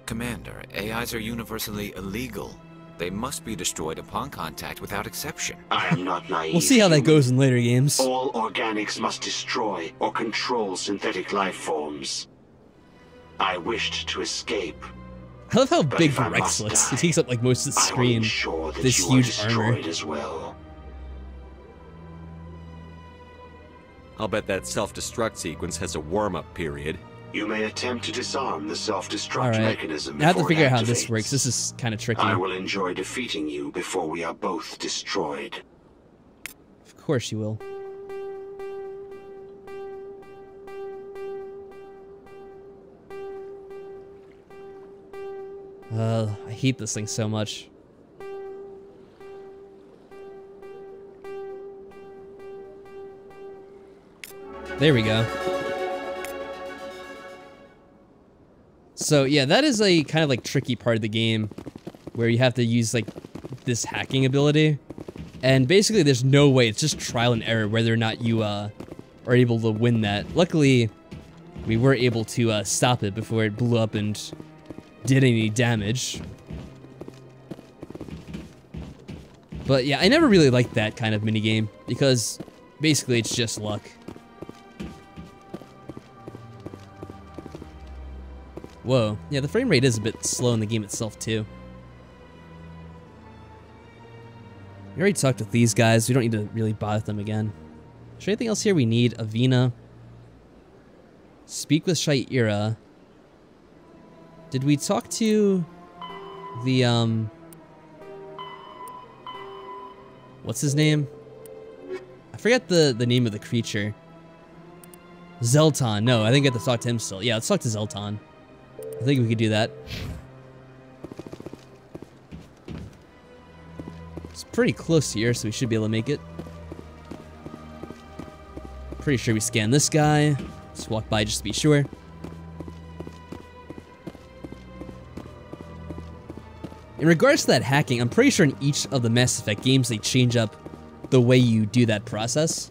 Commander, AIs are universally illegal. They must be destroyed upon contact without exception. I am not naive. We'll see how that goes in later games. All organics must destroy or control synthetic life forms. I wished to escape. I love how big Rex looks. He takes up like most of the screen. This huge armor. As well. I'll bet that self-destruct sequence has a warm-up period. You may attempt to disarm the self-destruct mechanism. I have to figure out how this works. This is kind of tricky. I will enjoy defeating you before we are both destroyed. Of course you will. I hate this thing so much. There we go. So yeah, that is a kind of like tricky part of the game where you have to use like this hacking ability. And basically there's no way, it's just trial and error whether or not you are able to win that. Luckily, we were able to stop it before it blew up and did any damage. But yeah, I never really liked that kind of minigame because basically it's just luck. Whoa, yeah, the frame rate is a bit slow in the game itself too. We already talked with these guys, we don't need to really bother them again. Is there anything else here we need? Avina. Speak with Shaira. Did we talk to the, what's his name? I forget the name of the creature. Zelton. No, I think I have to talk to him still. Yeah, let's talk to Zelton. I think we could do that. It's pretty close here, so we should be able to make it. Pretty sure we scanned this guy. Let's walk by just to be sure. In regards to that hacking, I'm pretty sure in each of the Mass Effect games they change up the way you do that process.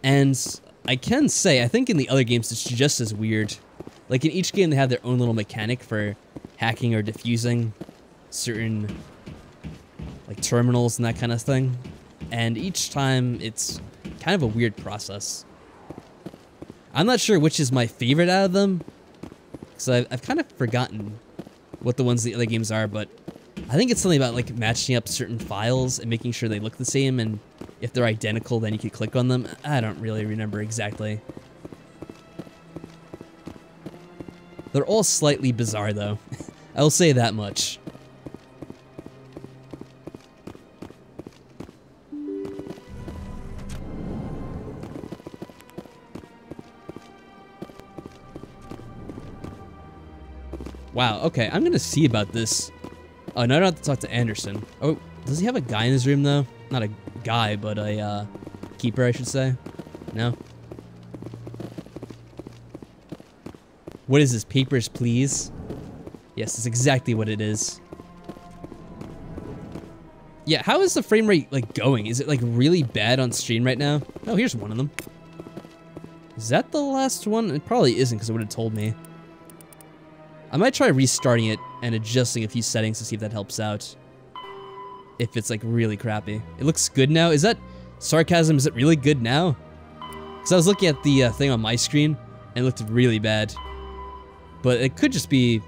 And I can say, I think in the other games it's just as weird. Like in each game they have their own little mechanic for hacking or diffusing certain like terminals and that kind of thing. And each time it's kind of a weird process. I'm not sure which is my favorite out of them, because I've kind of forgotten what the ones the other games are, but I think it's something about like matching up certain files and making sure they look the same, and if they're identical then you can click on them. I don't really remember exactly. They're all slightly bizarre though. I'll say that much. Wow, okay, I'm gonna see about this. Oh, no, I don't have to talk to Anderson. Oh, does he have a guy in his room though? Not a guy, but a keeper, I should say. No? What is this? Papers, please? Yes, it's exactly what it is. Yeah, how is the frame rate, like, going? Is it, like, really bad on stream right now? Oh, here's one of them. Is that the last one? It probably isn't, because it would have told me. I might try restarting it and adjusting a few settings to see if that helps out. If it's, like, really crappy. It looks good now. Is that sarcasm? Is it really good now? Because I was looking at the thing on my screen, and it looked really bad. But it could just be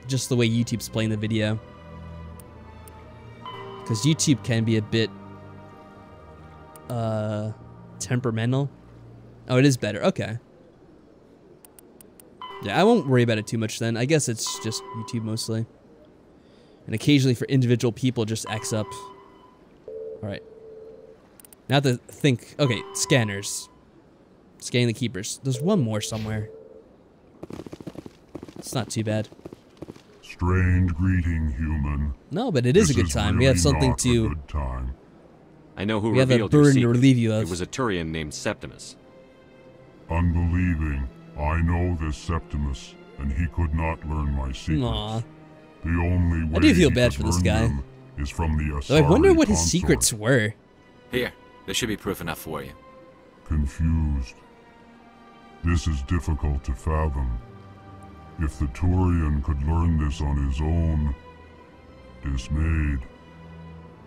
just the way YouTube's playing the video. Because YouTube can be a bit temperamental. Oh, it is better. Okay. Yeah, I won't worry about it too much then. I guess it's just YouTube mostly. And occasionally for individual people just X up. Alright. Now to think. Okay, scanners. Scanning the keepers. There's one more somewhere. It's not too bad. Strange greeting, human. No, but it is a good time. We have something to... I know who we have a revealed your burden to secret. relieve you of. It was a Turian named Septimus. Unbelieving, I know this Septimus, and he could not learn my secrets. Aw. The only way I do feel he bad could for this learn guy. them is from the Though I wonder what his consort. secrets were. Here, there should be proof enough for you. Confused. This is difficult to fathom. If the Turian could learn this on his own, dismayed,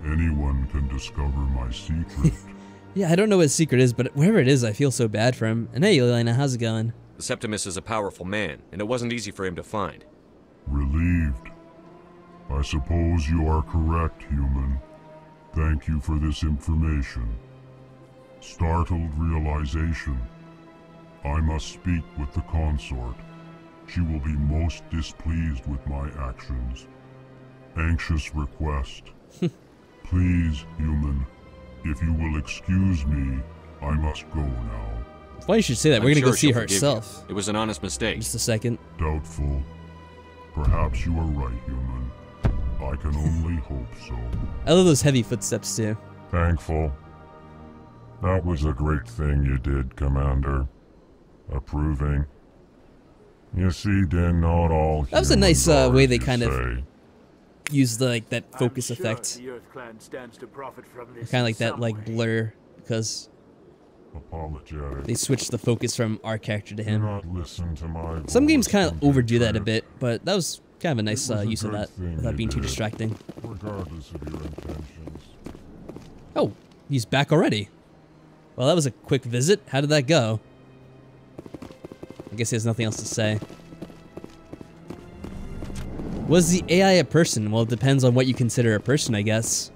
anyone can discover my secret. Yeah, I don't know what his secret is, but wherever it is, I feel so bad for him. And hey, Elena, how's it going? Septimus is a powerful man, and it wasn't easy for him to find. Relieved. I suppose you are correct, human. Thank you for this information. Startled realization. I must speak with the consort. She will be most displeased with my actions. Anxious request. Please, human, if you will excuse me, I must go now. Why you should say that? We're I'm gonna go sure see she'll her forgive herself. you. It was an honest mistake. Just a second. Doubtful. Perhaps you are right, human. I can only hope so. I love those heavy footsteps too. Thankful. That was a great thing you did, Commander. Approving. You see, then not all That was a nice humans are way as they you kind of say. used the, like that focus I'm sure effect. the Earth Clan stands to profit from this Kind of like in that some like way. blur because Apologetic. they switched the focus from our character to Do him. not listen to my Some games voice kind of and overdo that a triumph, bit, but that was kind of a nice It was a use of good that thing without you being too did, distracting. regardless of your intentions. Oh, he's back already. Well, that was a quick visit. How did that go? I guess he has nothing else to say. Was the AI a person? Well, it depends on what you consider a person, I guess.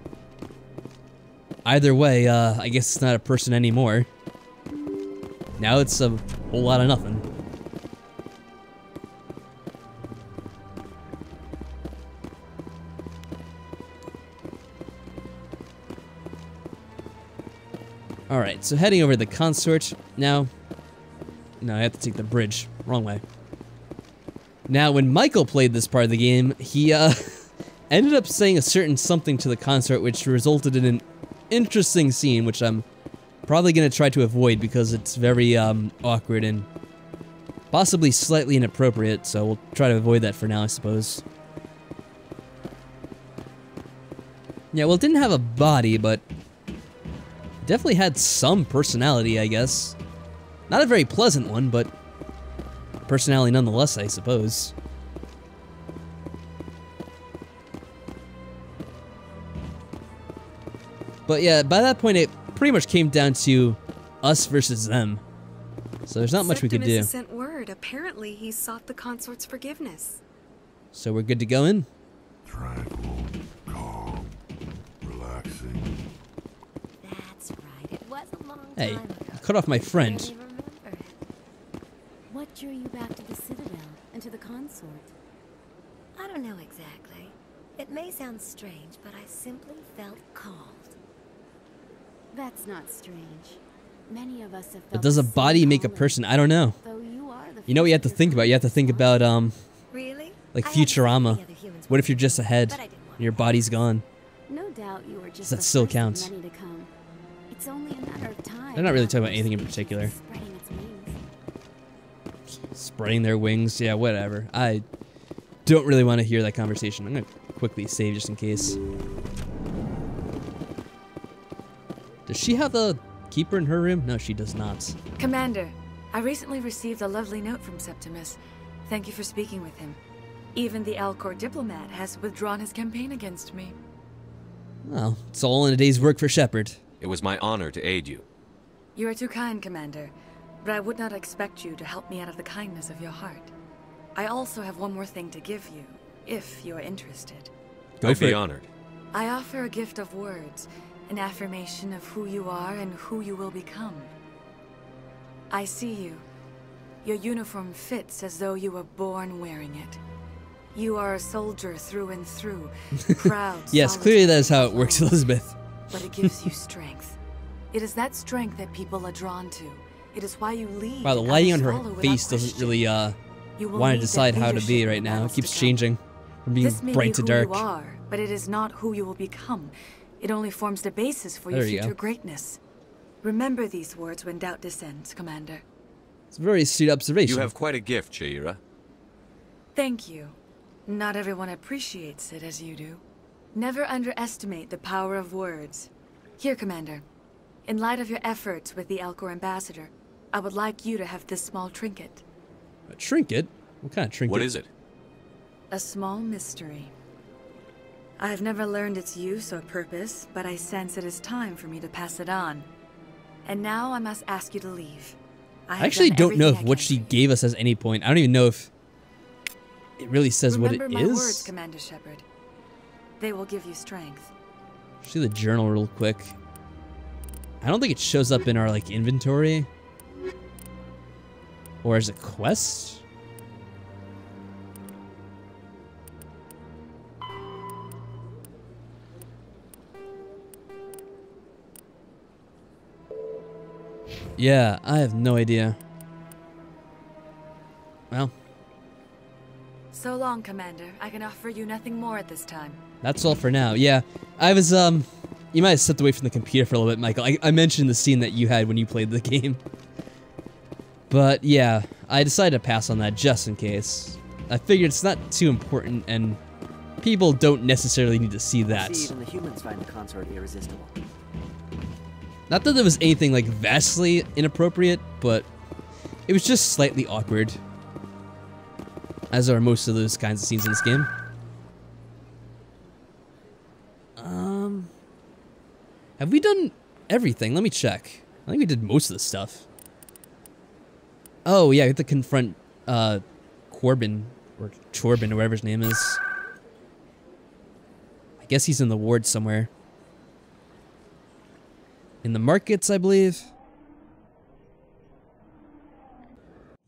Either way, I guess it's not a person anymore. Now it's a whole lot of nothing. Alright, so heading over to the consort. Now... No, I have to take the bridge. Wrong way. Now, when Michael played this part of the game, he, ended up saying a certain something to the consort, which resulted in an interesting scene, which I'm probably going to try to avoid because it's very, awkward and possibly slightly inappropriate, so we'll try to avoid that for now, I suppose. Yeah, well, it didn't have a body, but definitely had some personality, I guess. Not a very pleasant one, but personality nonetheless, I suppose. But yeah, by that point, it pretty much came down to us versus them. So there's not much we could do. Septimus sent word. Apparently, he sought the consort's forgiveness. So we're good to go in? Tranquil, calm, relaxing. That's right. It was a long Hey, time ago. you cut off my friend. Barely remember it. What drew you back to the Citadel and to the consort? I don't know exactly. It may sound strange, but I simply felt called. That's not strange. Many of us have felt But does a the same body make a calling, person? I don't know. though you are the You know what you have to think about? You have to think about, Really? like I haven't seen Futurama. any other humans What if you're just a head but I didn't and your body's gone? No doubt you are just Does that the still first of count? many to come. It's only a matter of time. They're not really talking about before anything in species particular. spreading its wings. Spreading their wings, yeah, whatever. don't really want to hear that conversation. I'm gonna quickly save just in case. Does she have the keeper in her room? No, she does not. Commander, I recently received a lovely note from Septimus. Thank you for speaking with him. Even the Alcor diplomat has withdrawn his campaign against me. Well, it's all in a day's work for Shepard. It was my honor to aid you. You are too kind, Commander, but I would not expect you to help me out of the kindness of your heart. I also have one more thing to give you, if you are interested. I'd be honored. I offer a gift of words, an affirmation of who you are and who you will become. I see you. Your uniform fits as though you were born wearing it. You are a soldier through and through, proud. Yes, clearly that is how it works, Elizabeth. But it gives you strength. It is that strength that people are drawn to. It is why you lead. Wow, the lighting on her face doesn't really want to decide how to be right now. It keeps changing from being bright to dark. This may be who you are, but it is not who you will become. It only forms the basis for your future greatness. Remember these words when doubt descends, Commander. It's a very astute observation. You have quite a gift, Shaira. Thank you. Not everyone appreciates it as you do. Never underestimate the power of words. Here, Commander. In light of your efforts with the Alcor ambassador, I would like you to have this small trinket. A trinket? What kind of trinket? What is it? A small mystery. I have never learned its use or purpose, but I sense it is time for me to pass it on. And now I must ask you to leave. I actually don't know if what she gave us has any point. I don't even know if it really says what it is. Remember my words, Commander Shepard. They will give you strength. See the journal real quick. I don't think it shows up in our like inventory or as a quest. Yeah, I have no idea. Well. So long, Commander. I can offer you nothing more at this time. That's all for now. Yeah, I was, you might have stepped away from the computer for a little bit, Michael. I mentioned the scene that you had when you played the game. But, yeah, I decided to pass on that just in case. I figured it's not too important, and people don't necessarily need to see that. See, even the humans find the consort irresistible. Not that there was anything, like, vastly inappropriate, but it was just slightly awkward. As are most of those kinds of scenes in this game. Have we done everything? Let me check. I think we did most of the stuff. Oh, yeah, we have to confront, Corbin, or Chorbin, or whatever his name is. I guess he's in the ward somewhere. In the markets, I believe.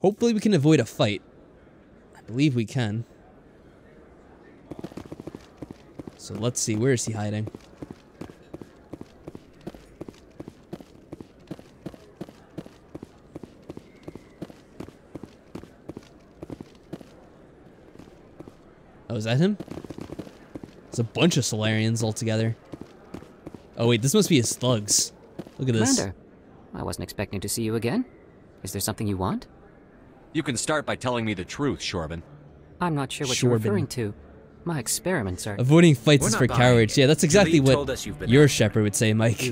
Hopefully we can avoid a fight. I believe we can. So let's see, where is he hiding? Oh, is that him? It's a bunch of Solarians all together. Oh wait, this must be his thugs. Look at this. Commander, I wasn't expecting to see you again. Is there something you want? You can start by telling me the truth, Shorbin. I'm not sure what you're referring to. My experiments are... Avoiding fights is for cowards. Yeah, that's exactly what your Shepard would say, Mike.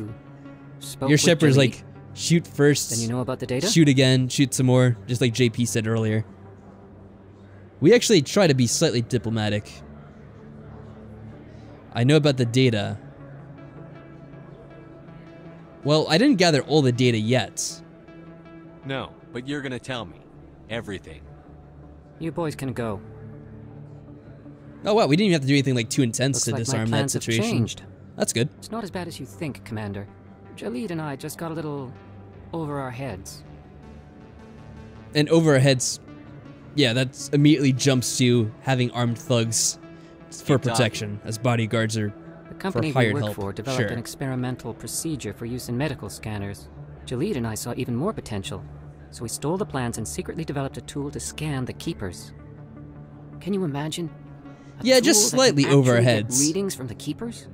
Your Shepard is like, shoot first, then you know about the data? Shoot again, shoot some more, just like JP said earlier. We actually try to be slightly diplomatic. I know about the data. Well, I didn't gather all the data yet. No, but you're gonna tell me. Everything. You boys can go. Oh wow, we didn't even have to do anything like too intense to Looks like disarm my that plans have situation. changed. That's good. It's not as bad as you think, Commander. Jalid and I just got a little over our heads. And over our heads, yeah, that immediately jumps to having armed thugs for protection, as bodyguards are The company for we hired work help. for developed Sure. an experimental procedure for use in medical scanners. Jalid and I saw even more potential, so we stole the plans and secretly developed a tool to scan the Keepers. Can you imagine? Yeah, just tool that slightly can over our actually get heads. readings from the Keepers?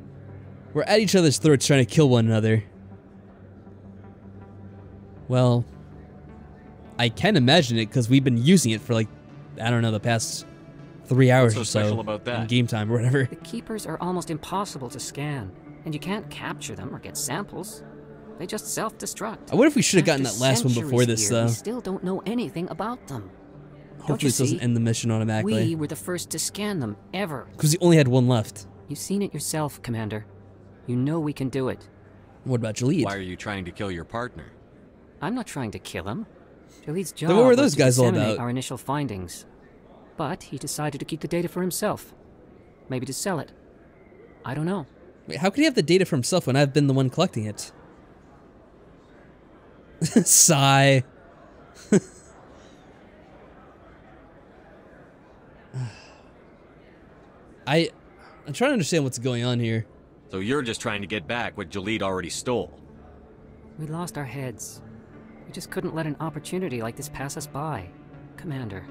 We're at each other's throats trying to kill one another. Well, I can imagine it because we've been using it for like, I don't know, the past 3 hours What's so or so special about that? in game time or whatever. The keepers are almost impossible to scan, and you can't capture them or get samples. They just self-destruct. I wonder if we should have gotten After that last one before this, centuries here, though. We still don't know anything about them. Hopefully this doesn't end the mission automatically. We were the first to scan them, ever. Because we only had one left. You've seen it yourself, Commander. You know we can do it. What about Jalid? Why are you trying to kill your partner? I'm not trying to kill him. Jalid's job Then what were was those to guys all disseminate about? our initial findings. But he decided to keep the data for himself. Maybe to sell it. I don't know. Wait, how could he have the data for himself when I've been the one collecting it? Sigh. I'm trying to understand what's going on here. So you're just trying to get back what Jalid already stole. We lost our heads. We just couldn't let an opportunity like this pass us by. Commander,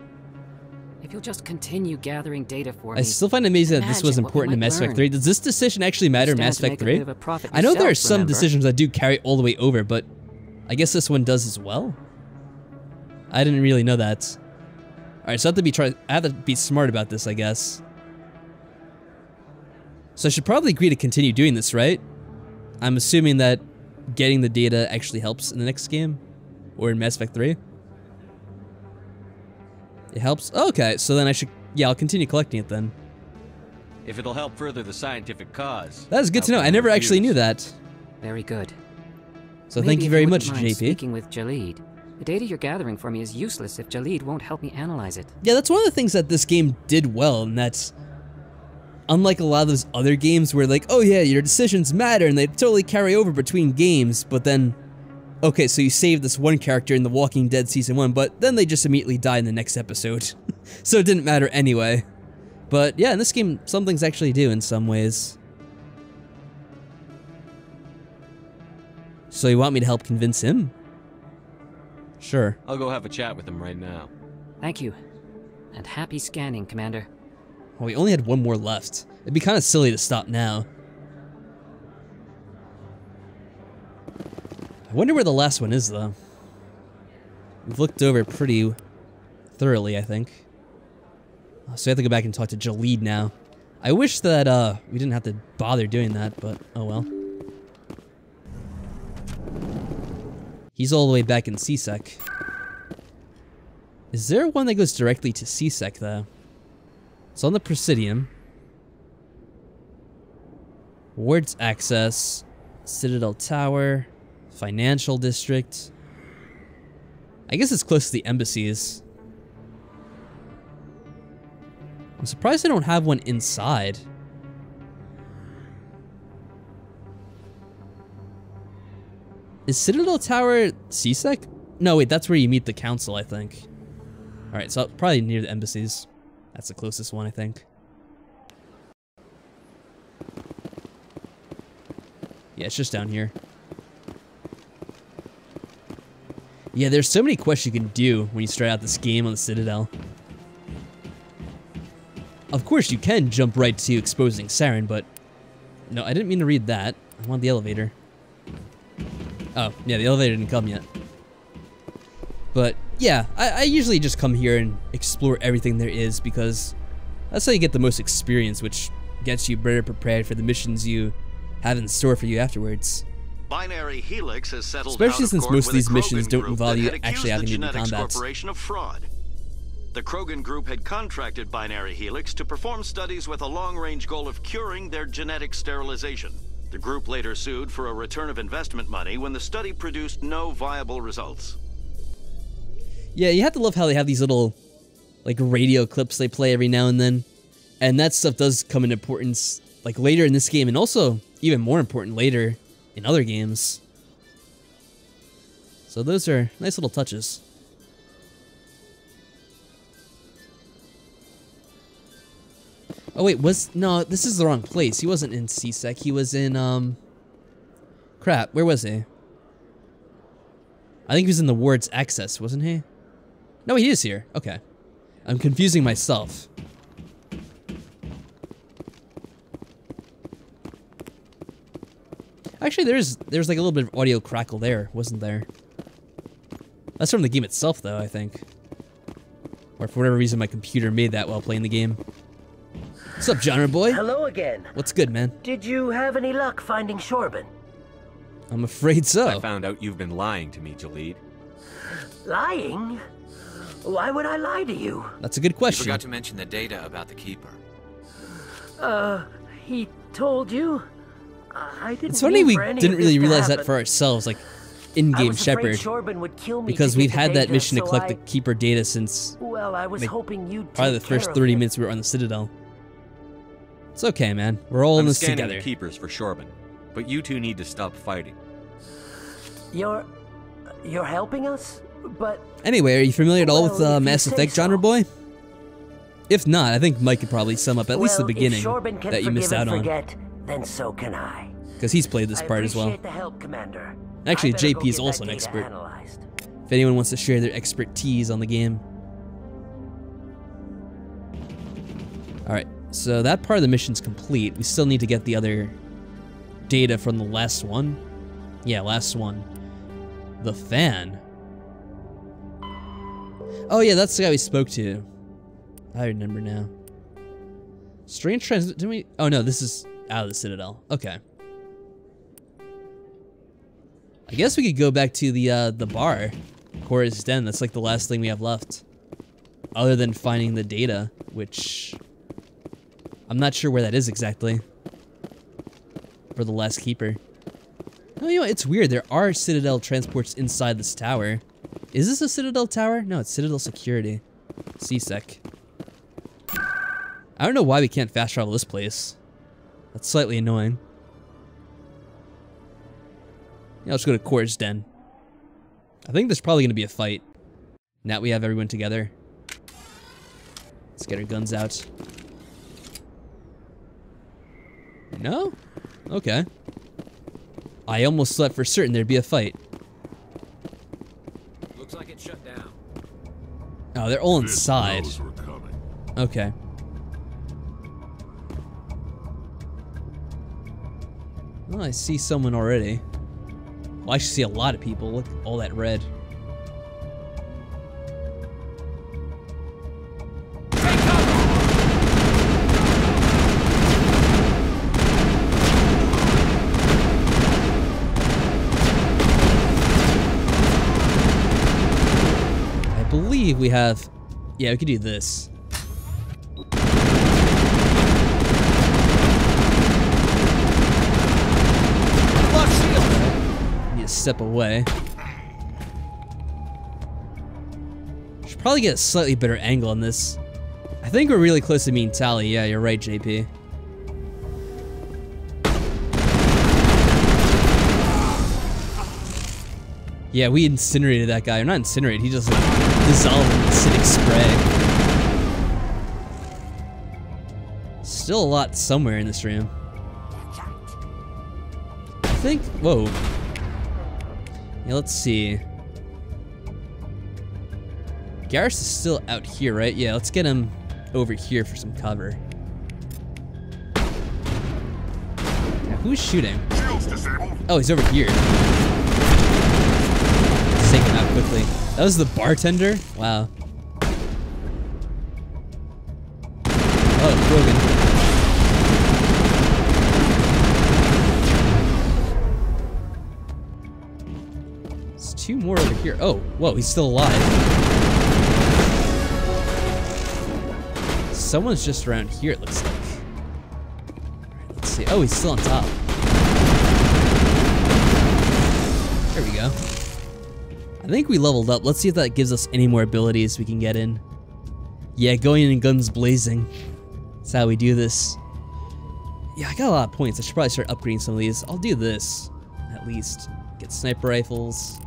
if you'll just continue gathering data for me... I still find it amazing that this was important in Mass Effect 3. Does this decision actually matter in Mass Effect 3? I know there are some decisions that do carry all the way over, but I guess this one does as well? I didn't really know that. Alright, so I have to be smart about this, I guess. So I should probably agree to continue doing this, right? I'm assuming that getting the data actually helps in the next game? Or in Mass Effect 3? It helps? Okay, so then I'll continue collecting it then. If it'll help further the scientific cause. That's good to know. I never actually knew that. Very good. So thank you very much, JP. Speaking with Jalid, the data you're gathering for me is useless if Jalid won't help me analyze it. Yeah, that's one of the things that this game did well, and that's unlike a lot of those other games where like, oh yeah, your decisions matter and they totally carry over between games, but then, okay, so you saved this one character in The Walking Dead Season 1, but then they just immediately die in the next episode. So it didn't matter anyway. But yeah, in this game, some things actually do in some ways. So you want me to help convince him? Sure. I'll go have a chat with him right now. Thank you. And happy scanning, Commander. Well, we only had one more left. It'd be kind of silly to stop now. I wonder where the last one is, though. We've looked over it pretty thoroughly, I think. So I have to go back and talk to Jalid now. I wish that we didn't have to bother doing that, but oh well. He's all the way back in CSEC. Is there one that goes directly to CSEC, though? It's on the Presidium. Wards Access. Citadel Tower. Financial District. I guess it's close to the embassies. I'm surprised I don't have one inside. Is Citadel Tower CSEC? No, wait, that's where you meet the council, I think. Alright, so probably near the embassies. That's the closest one, I think. Yeah, it's just down here. Yeah, there's so many quests you can do when you start out this game on the Citadel. Of course, you can jump right to exposing Saren, but... No, I didn't mean to read that. I want the elevator. Oh, yeah, the elevator didn't come yet. But, yeah, I usually just come here and explore everything there is because that's how you get the most experience, which gets you better prepared for the missions you have in store for you afterwards. Binary Helix has settled Especially since most of these missions don't Krogan involve group you that had actually accused having the to do Genetics combat. Corporation of fraud. The Krogan group had contracted Binary Helix to perform studies with a long-range goal of curing their genetic sterilization. The group later sued for a return of investment money when the study produced no viable results. Yeah, you have to love how they have these little, like, radio clips they play every now and then. And that stuff does come in importance, like, later in this game, and also, even more important, later in other games. So those are nice little touches. Oh wait, no, this is the wrong place. He wasn't in CSEC, he was in, crap, where was he? I think he was in the Wards Access, wasn't he? No, he is here. Okay. I'm confusing myself. Actually, there's like a little bit of audio crackle there, wasn't there? That's from the game itself, though, I think. Or for whatever reason, my computer made that while playing the game. What's up, genre boy? Hello again. What's good, man? Did you have any luck finding Shorban? I'm afraid so. I found out you've been lying to me, Jalid. Lying? Why would I lie to you? That's a good question. You forgot to mention the data about the Keeper. He told you? I didn't. It's funny we for any didn't of really this to realize that happen. for ourselves, like in-game Shepard, Shorban would kill me because to we've get the had that data, mission to so collect the Keeper data since Well, I was like, hoping you'd probably the take care first of 30 it. minutes we were on the Citadel. It's okay, man. We're all in this scanning together. the Keepers for Shorban, but you two need to stop fighting. You're helping us? But Anyway, are you familiar at all with Well, if you Mass say Effect, so. genre boy? If not, I think Mike could probably sum up at least the Well, beginning if Shorban can that you missed forgive out and on. forget, then so can I. Because he's played this part as well. appreciate the help, Commander. Actually, I better go JP is get also that an data expert. analyzed. If anyone wants to share their expertise on the game. Alright, so that part of the mission's complete. We still need to get the other data from the last one. Yeah, last one. The fan. Oh yeah, that's the guy we spoke to. I remember now. Strange transit. Didn't we? Oh no, this is out of the Citadel. Okay. I guess we could go back to the bar, Cora's Den. That's like the last thing we have left, other than finding the data, which I'm not sure where that is exactly. For the last Keeper. Oh, you know, it's weird. There are Citadel transports inside this tower. Is this a Citadel tower? No, it's Citadel Security. CSEC. I don't know why we can't fast travel this place. That's slightly annoying. Yeah, let's go to Cora's Den. I think there's probably going to be a fight. Now that we have everyone together. Let's get our guns out. No? Okay. I almost thought for certain there'd be a fight. Looks like it's shut down. Oh, they're all inside. Okay. Oh, I see someone already. Well, I should see a lot of people. Look, all that red. I believe we have... Yeah, we could do this. Need to step away. Should probably get a slightly better angle on this. I think we're really close to mean tally. Yeah, you're right, JP. Yeah, we incinerated that guy. Or not incinerated, he just like dissolved in acidic spray. Still a lot somewhere in this room. I think, whoa. Yeah, let's see. Garrus is still out here, right? Yeah, let's get him over here for some cover. Yeah, who's shooting? Oh, he's over here. Let's take him out quickly. That was the bartender? Wow. Oh, Krogan. There's two more over here. Oh, whoa, he's still alive. Someone's just around here, it looks like. Alright, let's see. Oh, he's still on top. There we go. I think we leveled up. Let's see if that gives us any more abilities we can get in. Yeah, going in guns blazing. That's how we do this. Yeah, I got a lot of points. I should probably start upgrading some of these. I'll do this, at least. Get sniper rifles.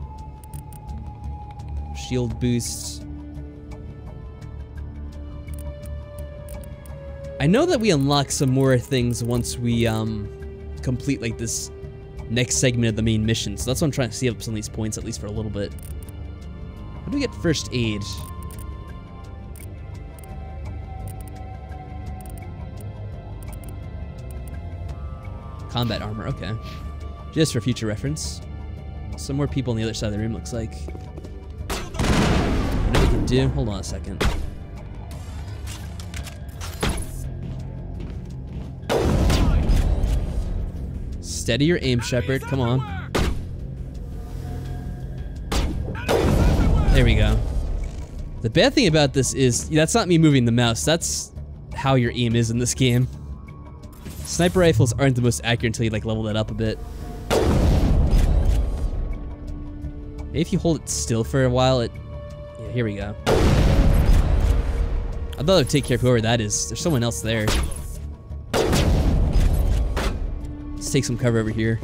Shield boosts. I know that we unlock some more things once we complete like this next segment of the main mission, so that's why I'm trying to save up some of these points at least for a little bit. How do we get first aid? Combat armor, okay. Just for future reference. Some more people on the other side of the room, looks like. You know what we can do? Hold on a second. Steady your aim, Shepard. Come on. There we go. The bad thing about this is that's not me moving the mouse. That's how your aim is in this game. Sniper rifles aren't the most accurate until you like level that up a bit. Maybe if you hold it still for a while, it... Yeah, here we go. I thought I would take care of whoever that is. There's someone else there. Let's take some cover over here.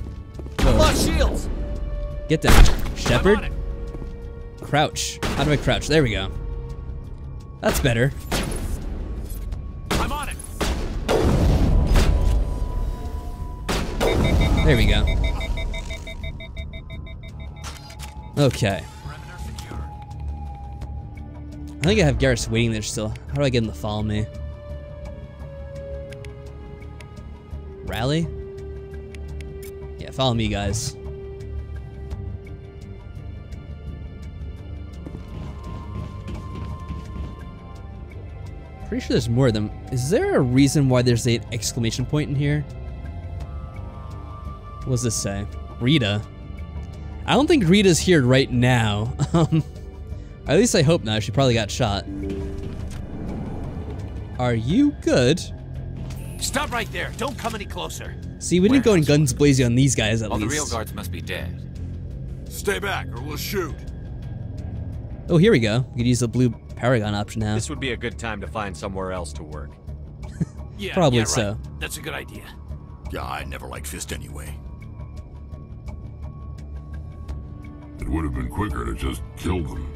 Lost shields. Get down, Shepard. Crouch. How do I crouch? There we go. That's better. I'm on it. There we go. Okay. I think I have Garrus waiting there still. How do I get him to follow me? Rally? Yeah, follow me, guys. Pretty sure there's more of them. Is there a reason why there's an exclamation point in here? What does this say? Rita. I don't think Rita's here right now. At least I hope not. She probably got shot. Are you good? Stop right there. Don't come any closer. See, we didn't go in guns blazing on these guys at All least. the real guards must be dead. Stay back or we'll shoot. Oh, here we go. We could use the blue Paragon option now. This would be a good time to find somewhere else to work. Yeah, Probably yeah, right. so. That's a good idea. Yeah, I never liked Fist anyway. It would have been quicker to just kill them.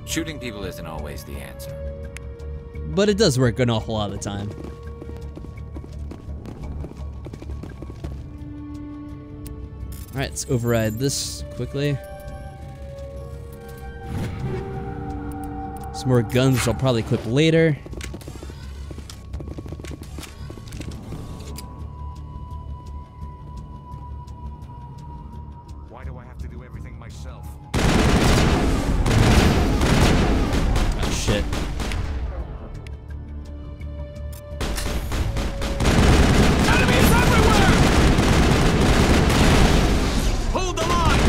Shooting people isn't always the answer. But it does work an awful lot of the time. Alright, let's override this quickly. Some more guns, which I'll probably equip later. Why do I have to do everything myself? Oh, shit. Enemies everywhere! Hold the line!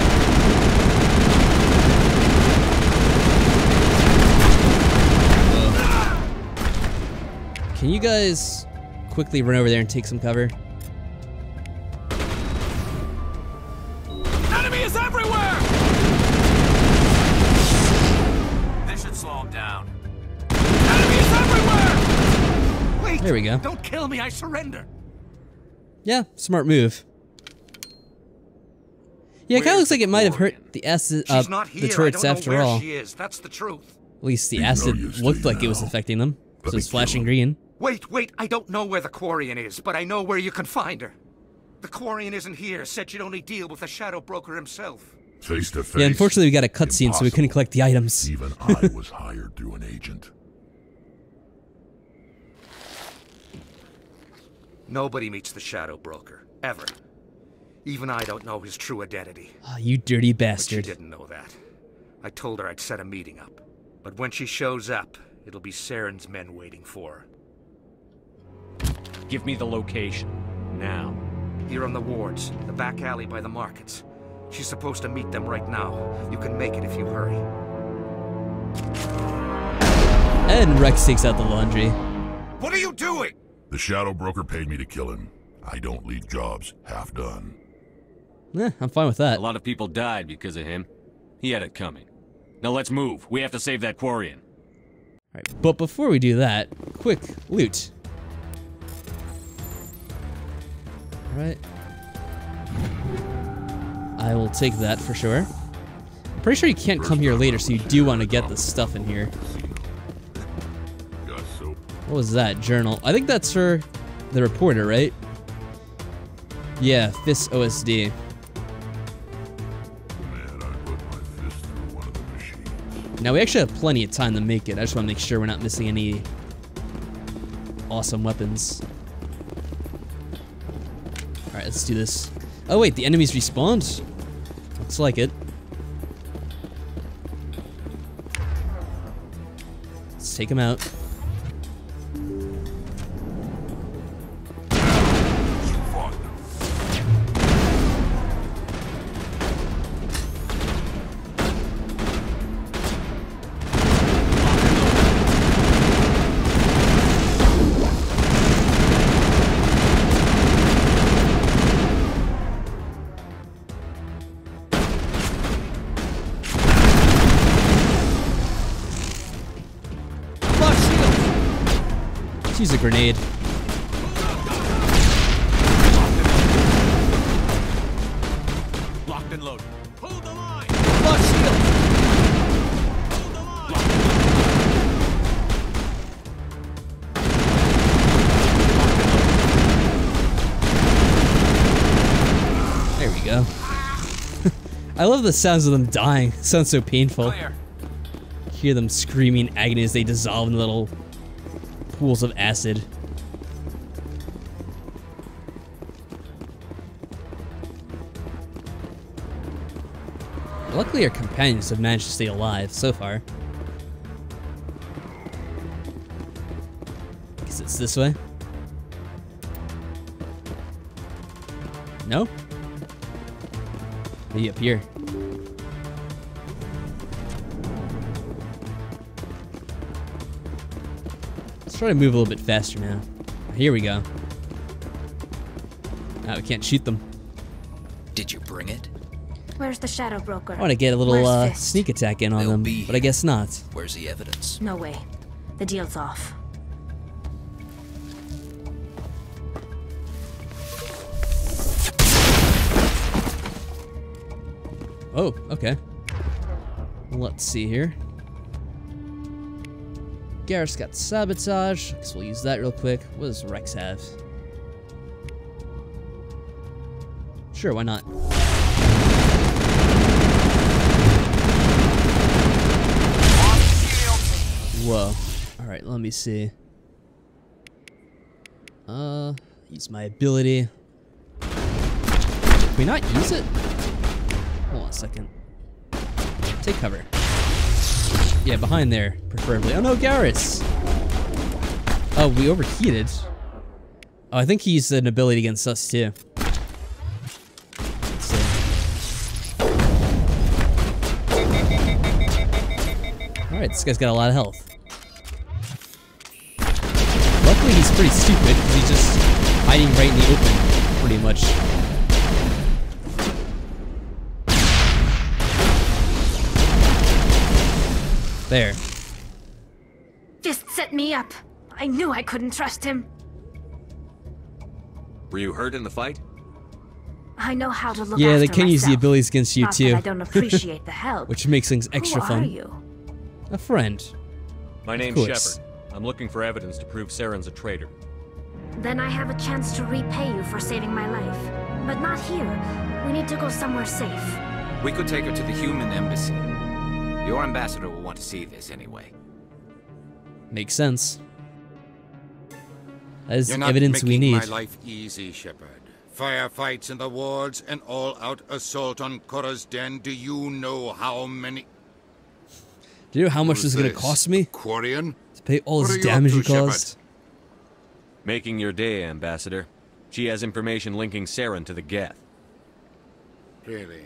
Can you guys quickly run over there and take some cover? Enemy is everywhere! This should slow him down. Enemy is everywhere! Wait! There we go. Don't kill me, I surrender! Yeah, smart move. Yeah, it kind of looks like it might have hurt the acid, She's not here. the turrets I don't after know where all. she is. That's the truth. At least the He's no acid use to looked you like it was now. affecting them. So me it's flashing kill green. Wait, I don't know where the Quarian is, but I know where you can find her. The Quarian isn't here, said you'd only deal with the Shadow Broker himself. Face to face. Yeah, unfortunately we got a cutscene, so we couldn't collect the items. Even I was hired through an agent. Nobody meets the Shadow Broker, ever. Even I don't know his true identity. Oh, you dirty bastard. But she didn't know that. I told her I'd set a meeting up. But when she shows up, it'll be Saren's men waiting for her. Give me the location. Now. Here on the wards, the back alley by the markets. She's supposed to meet them right now. You can make it if you hurry. And Rex takes out the laundry. What are you doing? The Shadow Broker paid me to kill him. I don't leave jobs half done. Eh, I'm fine with that. A lot of people died because of him. He had it coming. Now let's move. We have to save that Quarian. Alright, but before we do that, quick loot. Alright. I will take that for sure. I'm pretty sure you can't come here later, so you do want to get the stuff in here. What was that? Journal. I think that's for the reporter, right? Yeah, Fist OSD. Now we actually have plenty of time to make it. I just want to make sure we're not missing any awesome weapons. Alright, let's do this. Oh wait, the enemies respawned? Looks like it. Let's take them out. use a grenade. Locked and loaded. Hold the line. Lock shield. Hold the line. There we go. I love the sounds of them dying. It sounds so painful. Clear. Hear them screaming in agony as they dissolve in little pools of acid. Luckily, our companions have managed to stay alive so far. Guess it's this way. No? Maybe up here. Let's try to move a little bit faster now. Here we go. Ah, we can't shoot them. Did you bring it? Where's the Shadow Broker? I want to get a little sneak attack in on them, but I guess not. Where's the evidence? No way. The deal's off. Oh, okay. Let's see here. Garrus got sabotage. Guess we'll use that real quick. What does Rex have? Sure, why not? Whoa. Alright, let me see. Use my ability. Can we not use it? Hold on a second. Take cover. Yeah, behind there, preferably. Oh no, Garrus! Oh, we overheated. Oh, I think he used an ability against us too. Let's see. Alright, this guy's got a lot of health. Luckily, he's pretty stupid because he's just hiding right in the open, pretty much. There. Fist set me up. I knew I couldn't trust him. Were you hurt in the fight? I know how to look yeah, after they can use the myself. abilities against you Not too. that I don't appreciate the help. Which makes things extra Who fun. are you? A friend. My name's Shepard. I'm looking for evidence to prove Saren's a traitor. Then I have a chance to repay you for saving my life. But not here. We need to go somewhere safe. We could take her to the human embassy. Your ambassador will want to see this anyway. Makes sense. That is You're not evidence we making need. my life easy, Shepard. Firefights in the wards, an all-out assault on Korra's den. Do you know how many... Do you know how much this is going to cost me? Quarian? To pay all What this are you damage up you to, Shepard? caused? Making your day, Ambassador. She has information linking Saren to the Geth. Really?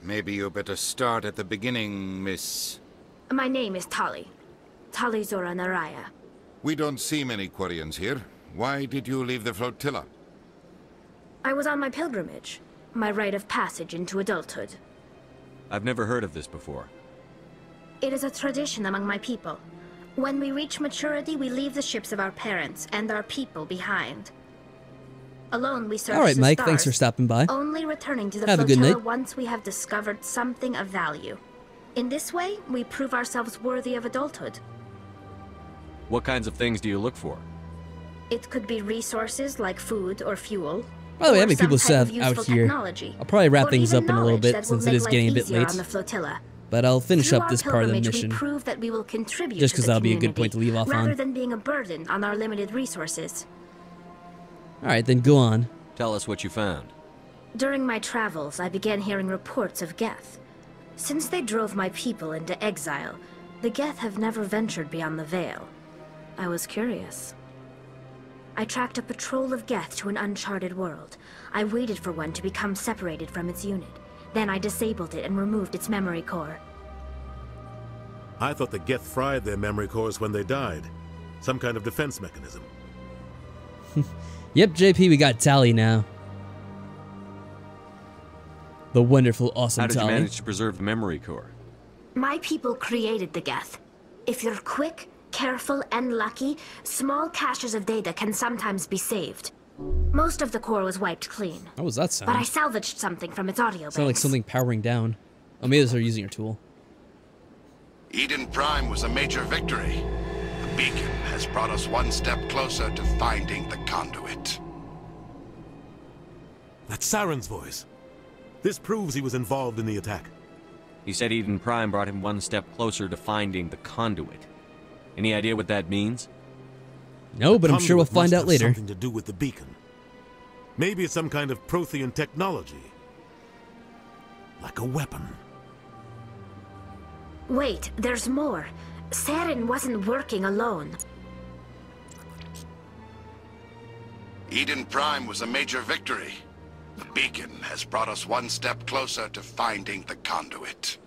Maybe you better start at the beginning, Miss... My name is Tali. Tali Zora Naraya. We don't see many Quarians here. Why did you leave the flotilla? I was on my pilgrimage. My rite of passage into adulthood. I've never heard of this before. It is a tradition among my people. When we reach maturity, we leave the ships of our parents and our people behind. Alone, we search Alright, the Mike, stars, thanks for stopping by. only returning to the Have a good flotilla night. once we have discovered something of value. In this way, we prove ourselves worthy of adulthood. What kinds of things do you look for? It could be resources like food or fuel. By the way, how or many some people type still of have out useful here? technology, I'll probably wrap or things even up in a little knowledge bit that will since it make is life getting a bit easier late. on the flotilla. But I'll finish Through up our this part of the pilgrimage, mission. We prove that we will contribute Just to the because that'll be a good community, point to leave off rather on. than being a burden on our limited resources. Alright, then go on. Tell us what you found. During my travels, I began hearing reports of Geth. Since they drove my people into exile, the Geth have never ventured beyond the Veil. I was curious. I tracked a patrol of Geth to an uncharted world. I waited for one to become separated from its unit. Then I disabled it and removed its memory core. I thought the Geth fried their memory cores when they died. Some kind of defense mechanism. Yep, JP, we got Tali now. The wonderful, awesome How did you Tali. manage to preserve the memory core? My people created the Geth. If you're quick, careful and lucky, small caches of data can sometimes be saved. Most of the core was wiped clean. What was that sound? But I salvaged something from its audio banks. Sounded like something powering down. Oh, maybe they're using your tool. Eden Prime was a major victory. The beacon has brought us one step closer to finding the conduit. That's Saren's voice. This proves he was involved in the attack. He said Eden Prime brought him one step closer to finding the conduit. Any idea what that means? No, but I'm sure we'll find out later. Something to do with the beacon. Maybe it's some kind of Prothean technology. Like a weapon. Wait, there's more. Saren wasn't working alone. Eden Prime was a major victory. The beacon has brought us one step closer to finding the conduit.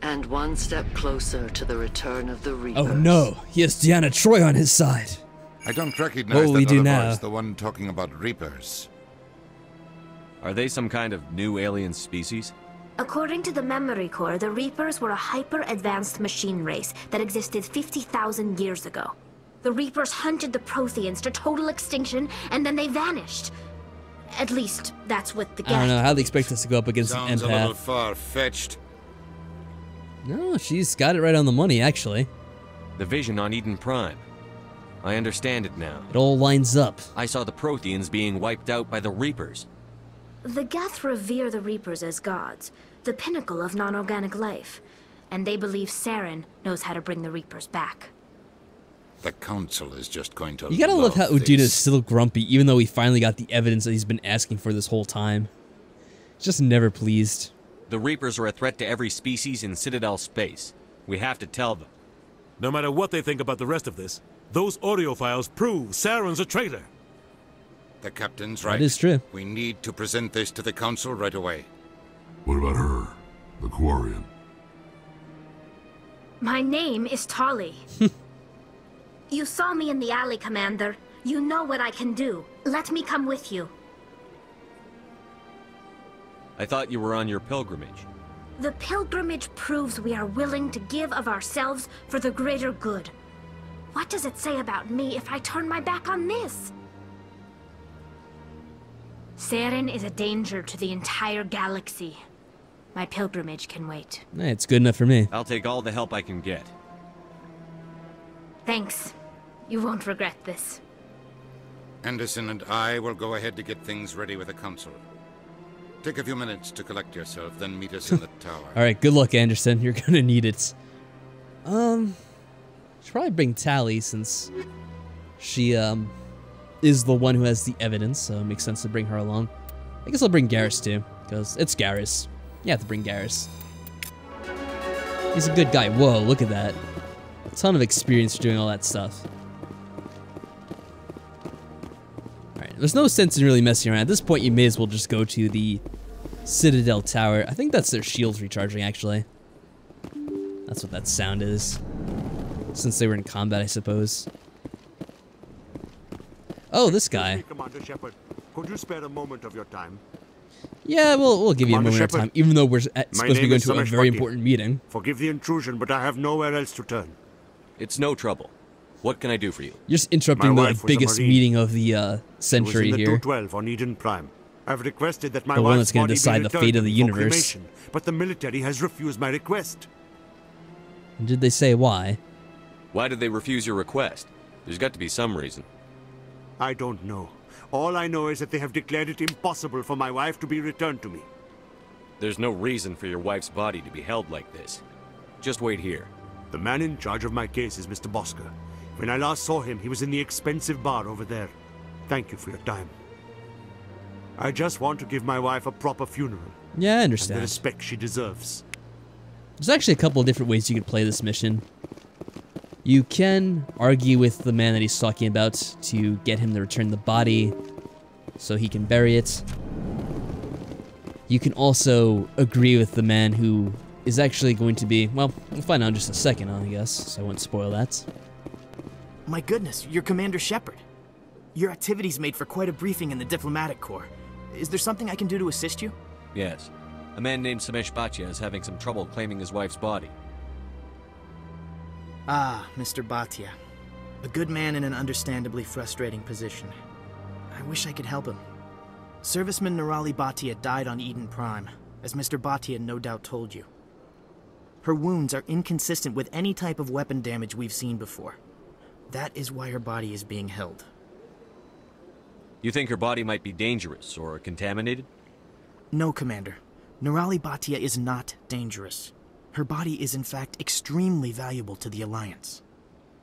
And one step closer to the return of the Reapers. Oh no, he has Deanna Troi on his side. I don't recognize what will we do now? Voice, the one talking about Reapers. Are they some kind of new alien species? According to the memory core, the Reapers were a hyper-advanced machine race that existed 50,000 years ago. The Reapers hunted the Protheans to total extinction, and then they vanished. At least, that's what the I don't know how they expect us to go up against an Sounds empath. a little far-fetched. No, she's got it right on the money, actually. The vision on Eden Prime. I understand it now. It all lines up. I saw the Protheans being wiped out by the Reapers. The Geth revere the Reapers as gods, the pinnacle of non-organic life, and they believe Saren knows how to bring the Reapers back. The Council is just going to You gotta love how Udina's this. still grumpy, even though he finally got the evidence that he's been asking for this whole time. Just never pleased. The Reapers are a threat to every species in Citadel space. We have to tell them. No matter what they think about the rest of this, those audio files prove Saren's a traitor. The captain's right. That is true. We need to present this to the Council right away. What about her, the Quarian? My name is Tali. You saw me in the alley, Commander. You know what I can do. Let me come with you. I thought you were on your pilgrimage. The pilgrimage proves we are willing to give of ourselves for the greater good. What does it say about me if I turn my back on this? Saren is a danger to the entire galaxy. My pilgrimage can wait. It's good enough for me. I'll take all the help I can get. Thanks. You won't regret this. Anderson and I will go ahead to get things ready with the Council. Take a few minutes to collect yourself, then meet us in the tower. Alright, good luck, Anderson. You're gonna need it. Should probably bring Tali, since she, is the one who has the evidence, so it makes sense to bring her along. I guess I'll bring Garrus, too, because it's Garrus. You have to bring Garrus. He's a good guy. Whoa, look at that. A ton of experience doing all that stuff. Alright, there's no sense in really messing around. At this point, you may as well just go to the Citadel Tower. I think that's their shields recharging, actually. That's what that sound is. Since they were in combat, I suppose. Oh, this guy. Commander Shepard, could you spare a moment of your time? Yeah, we'll give you a moment of time, even though we're supposed to be going to a very Shepard. important meeting. Forgive the intrusion, but I have nowhere else to turn. It's no trouble. What can I do for you? You're just interrupting My the wife was a biggest Marine. meeting of the century She was in the here. 212 on Eden Prime. I've requested that my The one wife's that's gonna body be decide the returned fate of the for universe. cremation, but the military has refused my request. And did they say why? Why did they refuse your request? There's got to be some reason. I don't know. All I know is that they have declared it impossible for my wife to be returned to me. There's no reason for your wife's body to be held like this. Just wait here. The man in charge of my case is Mr. Bosker. When I last saw him, he was in the expensive bar over there. Thank you for your time. I just want to give my wife a proper funeral. Yeah, I And understand. the respect she deserves. There's actually a couple of different ways you could play this mission. You can argue with the man that he's talking about to get him to return the body so he can bury it. You can also agree with the man who is actually going to be, well, we'll find out in just a second, I guess, so I won't spoil that. My goodness, you're Commander Shepard. Your activities made for quite a briefing in the diplomatic corps. Is there something I can do to assist you? Yes. A man named Samesh Bhatia is having some trouble claiming his wife's body. Ah, Mr. Bhatia. A good man in an understandably frustrating position. I wish I could help him. Serviceman Nirali Bhatia died on Eden Prime, as Mr. Bhatia no doubt told you. Her wounds are inconsistent with any type of weapon damage we've seen before. That is why her body is being held. You think her body might be dangerous or contaminated? No, Commander. Nirali Bhatia is not dangerous. Her body is in fact extremely valuable to the Alliance.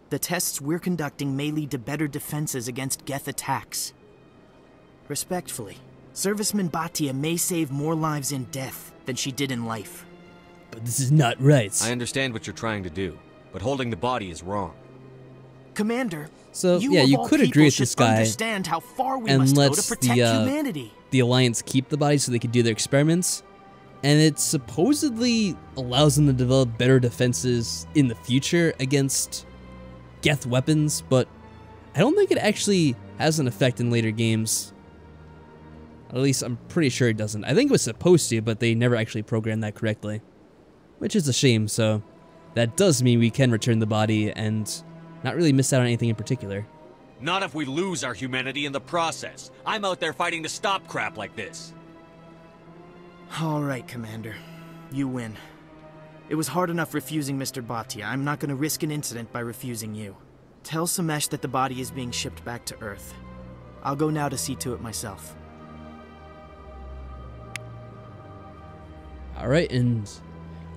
The tests we're conducting may lead to better defenses against Geth attacks. Respectfully, Serviceman Bhatia may save more lives in death than she did in life. But this is not right. I understand what you're trying to do, but holding the body is wrong. Commander, so yeah, you could agree with this guy understand how far we and must let go to protect humanity. The Alliance keep the body so they can do their experiments, and it supposedly allows them to develop better defenses in the future against Geth weapons, but I don't think it actually has an effect in later games. At least I'm pretty sure it doesn't. I think it was supposed to, but they never actually programmed that correctly, which is a shame. So that does mean we can return the body and not really miss out on anything in particular. Not if we lose our humanity in the process. I'm out there fighting to stop crap like this. All right, Commander. You win. It was hard enough refusing Mr. Bhatia. I'm not going to risk an incident by refusing you. Tell Samesh that the body is being shipped back to Earth. I'll go now to see to it myself. Alright, and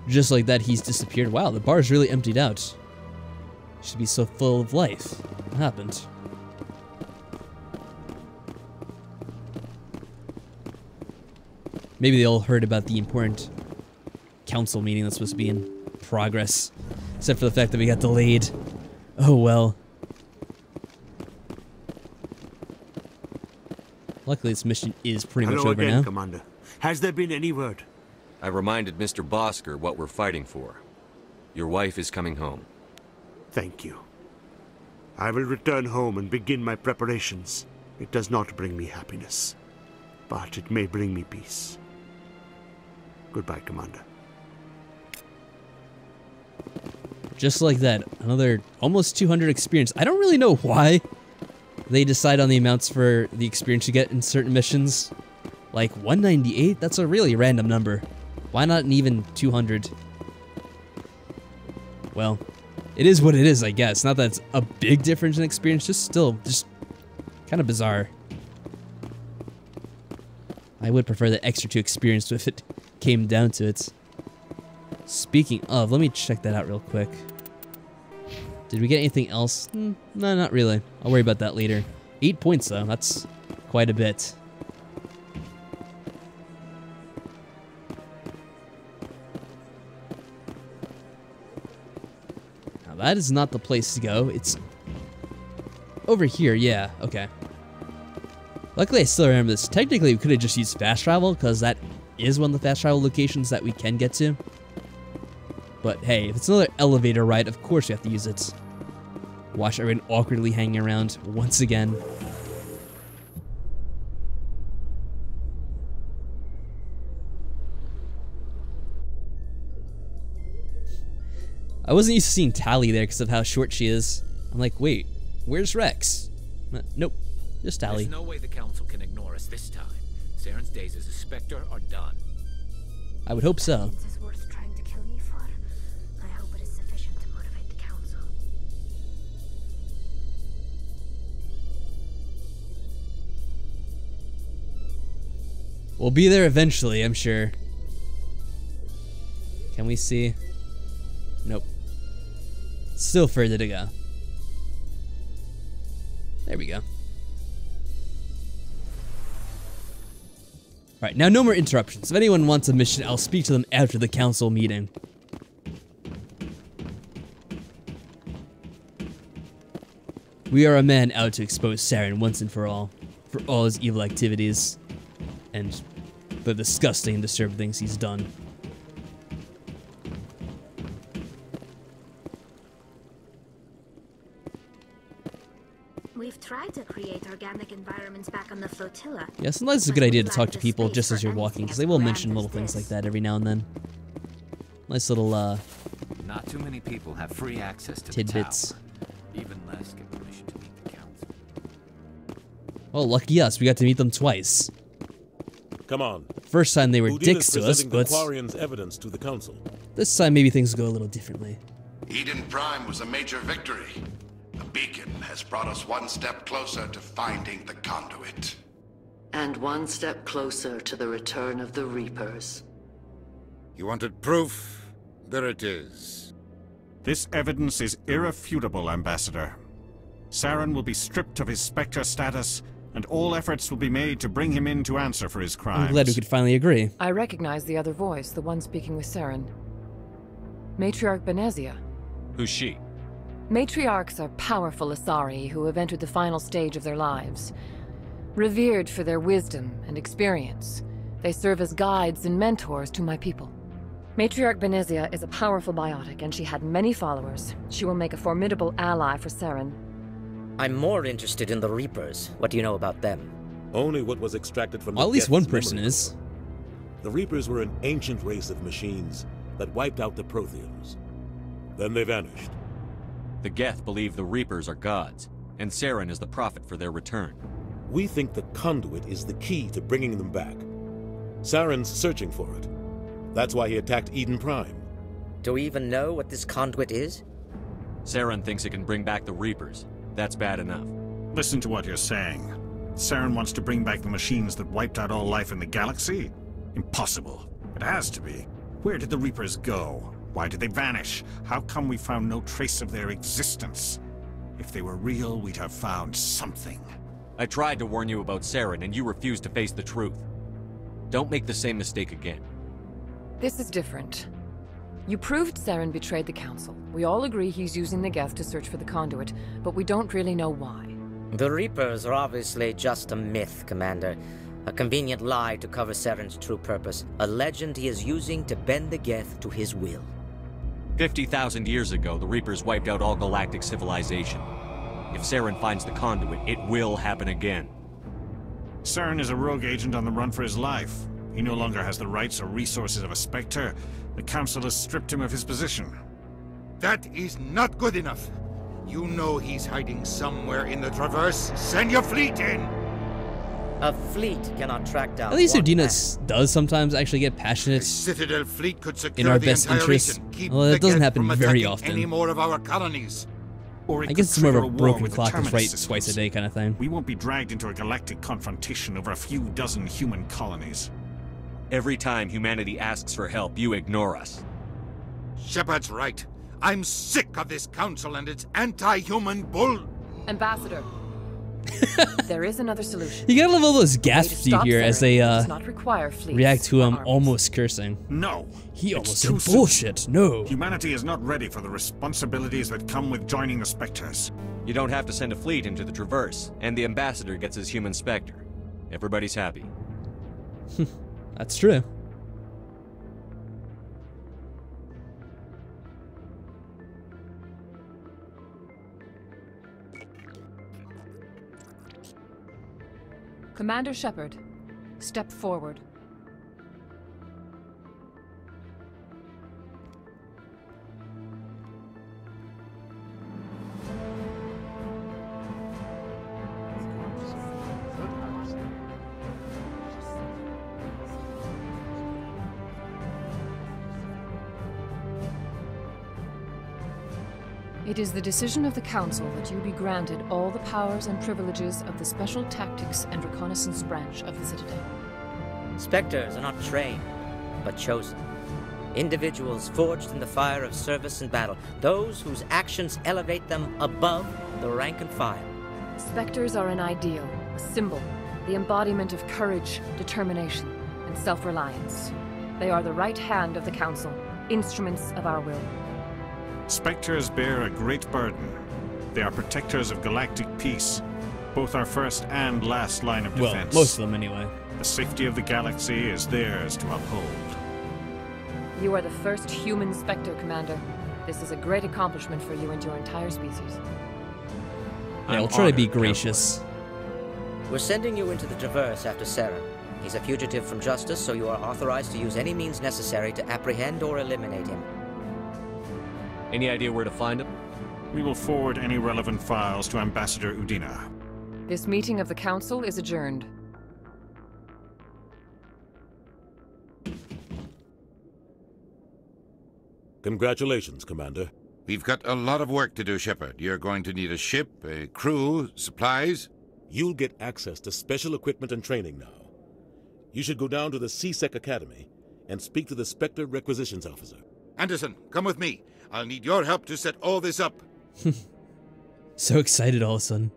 just like that, he's disappeared. Wow, the bar's really emptied out. Should be so full of life. What happened? Maybe they all heard about the important council meeting that's supposed to be in progress. Except for the fact that we got delayed. Oh well. Luckily this mission is pretty much over again, now. Commander. Has there been any word? I reminded Mr. Bosker what we're fighting for. Your wife is coming home. Thank you. I will return home and begin my preparations. It does not bring me happiness, but it may bring me peace. Goodbye, Commander. Just like that, another almost 200 experience. I don't really know why they decide on the amounts for the experience you get in certain missions. Like 198? That's a really random number. Why not an even 200? Well, it is what it is, I guess. Not that it's a big difference in experience, just kind of bizarre. I would prefer the extra 2 experience if it came down to it. Speaking of, let me check that out real quick. Did we get anything else? No, not really. I'll worry about that later. 8 points though, that's quite a bit. Now that is not the place to go. It's over here, yeah, okay. Luckily I still remember this. Technically we could have just used fast travel, because that is one of the fast travel locations that we can get to. But hey, if it's another elevator ride, of course we have to use it. Watch everyone awkwardly hanging around once again. I wasn't used to seeing Tally there because of how short she is. I'm like, wait, where's Rex? Nope, just Tally. There's no way the council can ignore us this time. Saren's days as a Spectre are done. I would hope so. We'll be there eventually, I'm sure. Can we see? Nope. Still further to go. There we go. Alright, now no more interruptions. If anyone wants a mission, I'll speak to them after the council meeting. We are a man out to expose Saren once and for all his evil activities. And the disgusting and disturbing things he's done. We've tried to create organic environments back on the flotilla. Yeah, sometimes it's a good idea to talk to people just as you're walking, because they will mention little things like that every now and then. Nice little Not too many people have free access to Tidbits. the tower. Even less get permission to meet the council. Oh, lucky us. We got to meet them twice. Come on. First time they were Udin dicks is to us, presenting but the Quarian's evidence to the council. this time maybe things go a little differently. Eden Prime was a major victory. The beacon has brought us one step closer to finding the conduit. And one step closer to the return of the Reapers. You wanted proof? There it is. This evidence is irrefutable, Ambassador. Saren will be stripped of his Spectre status, and all efforts will be made to bring him in to answer for his crimes. I'm glad we could finally agree. I recognize the other voice, the one speaking with Saren. Matriarch Benezia. Who's she? Matriarchs are powerful Asari who have entered the final stage of their lives. Revered for their wisdom and experience, they serve as guides and mentors to my people. Matriarch Benezia is a powerful biotic, and she had many followers. She will make a formidable ally for Saren. I'm more interested in the Reapers. What do you know about them? Only what was extracted from Well, the at least Geth's one person memory is. core. The Reapers were an ancient race of machines that wiped out the Protheans. Then they vanished. The Geth believe the Reapers are gods, and Saren is the prophet for their return. We think the conduit is the key to bringing them back. Saren's searching for it. That's why he attacked Eden Prime. Do we even know what this conduit is? Saren thinks it can bring back the Reapers. That's bad enough. Listen to what you're saying. Saren wants to bring back the machines that wiped out all life in the galaxy? Impossible. It has to be. Where did the Reapers go? Why did they vanish? How come we found no trace of their existence? If they were real, we'd have found something. I tried to warn you about Saren, and you refused to face the truth. Don't make the same mistake again. This is different. You proved Saren betrayed the Council. We all agree he's using the Geth to search for the conduit, but we don't really know why. The Reapers are obviously just a myth, Commander. A convenient lie to cover Saren's true purpose. A legend he is using to bend the Geth to his will. 50,000 years ago, the Reapers wiped out all galactic civilization. If Saren finds the conduit, it will happen again. Saren is a rogue agent on the run for his life. He no longer has the rights or resources of a Spectre. The Council has stripped him of his position. That is not good enough. You know he's hiding somewhere in the Traverse. Send your fleet in! A fleet cannot track down. At least Udina does sometimes actually get passionate Citadel fleet could secure in our the best entire interests. region. Keep Well, that the doesn't Geth happen from very attacking often. any more of our colonies. Or I guess it's more of a broken clock that's right twice a day kind of thing. We won't be dragged into a galactic confrontation over a few dozen human colonies. Every time humanity asks for help, you ignore us. Shepard's right. I'm sick of this council and its anti-human bull. Ambassador, there is another solution. You gotta love all those gasps you hear as they react to him almost cursing. No. He it's almost too said bullshit. soon. No. Humanity is not ready for the responsibilities that come with joining the Spectres. You don't have to send a fleet into the Traverse, and the Ambassador gets his human Spectre. Everybody's happy. That's true. Commander Shepard, step forward. It is the decision of the Council that you be granted all the powers and privileges of the Special Tactics and Reconnaissance Branch of the Citadel. Spectres are not trained, but chosen. Individuals forged in the fire of service and battle, those whose actions elevate them above the rank and file. Spectres are an ideal, a symbol, the embodiment of courage, determination, and self-reliance. They are the right hand of the Council, instruments of our will. Spectres bear a great burden. They are protectors of galactic peace, both our first and last line of defense. Well, most of them anyway. The safety of the galaxy is theirs to uphold. You are the first human Spectre, Commander. This is a great accomplishment for you and your entire species. Yeah, we'll try to be gracious. We're sending you into the Traverse after Saren. He's a fugitive from justice, so you are authorized to use any means necessary to apprehend or eliminate him. Any idea where to find him? We will forward any relevant files to Ambassador Udina. This meeting of the Council is adjourned. Congratulations, Commander. We've got a lot of work to do, Shepard. You're going to need a ship, a crew, supplies. You'll get access to special equipment and training now. You should go down to the CSEC Academy and speak to the Spectre Requisitions Officer. Anderson, come with me. I'll need your help to set all this up. So excited all of a sudden.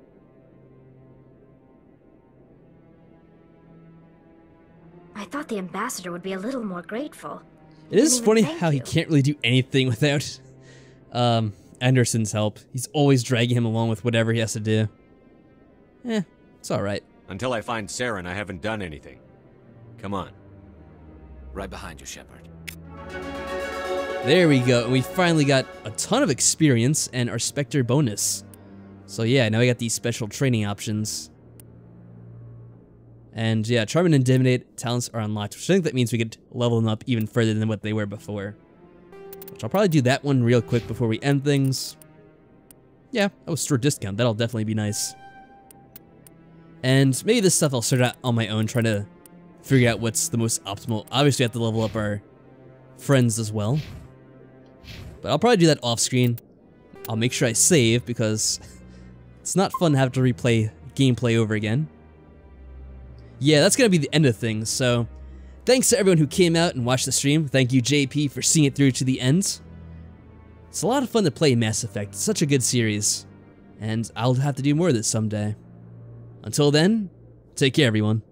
I thought the ambassador would be a little more grateful. It is funny how he can't really do anything without Anderson's help. He's always dragging him along with whatever he has to do. It's alright. Until I find Saren, I haven't done anything. Come on. Right behind you, Shepard. There we go, and we finally got a ton of experience and our Spectre bonus. So yeah, now we got these special training options. And yeah, Charm and Intimidate talents are unlocked, which I think that means we could level them up even further than what they were before. Which I'll probably do that one real quick before we end things. Yeah, that was store discount, that'll definitely be nice. And maybe this stuff I'll start out on my own, trying to figure out what's the most optimal. Obviously, I have to level up our friends as well. But I'll probably do that off screen. I'll make sure I save because it's not fun to have to replay gameplay over again. Yeah, that's going to be the end of things, so thanks to everyone who came out and watched the stream. Thank you, JP, for seeing it through to the end. It's a lot of fun to play Mass Effect. It's such a good series, and I'll have to do more of this someday. Until then, take care, everyone.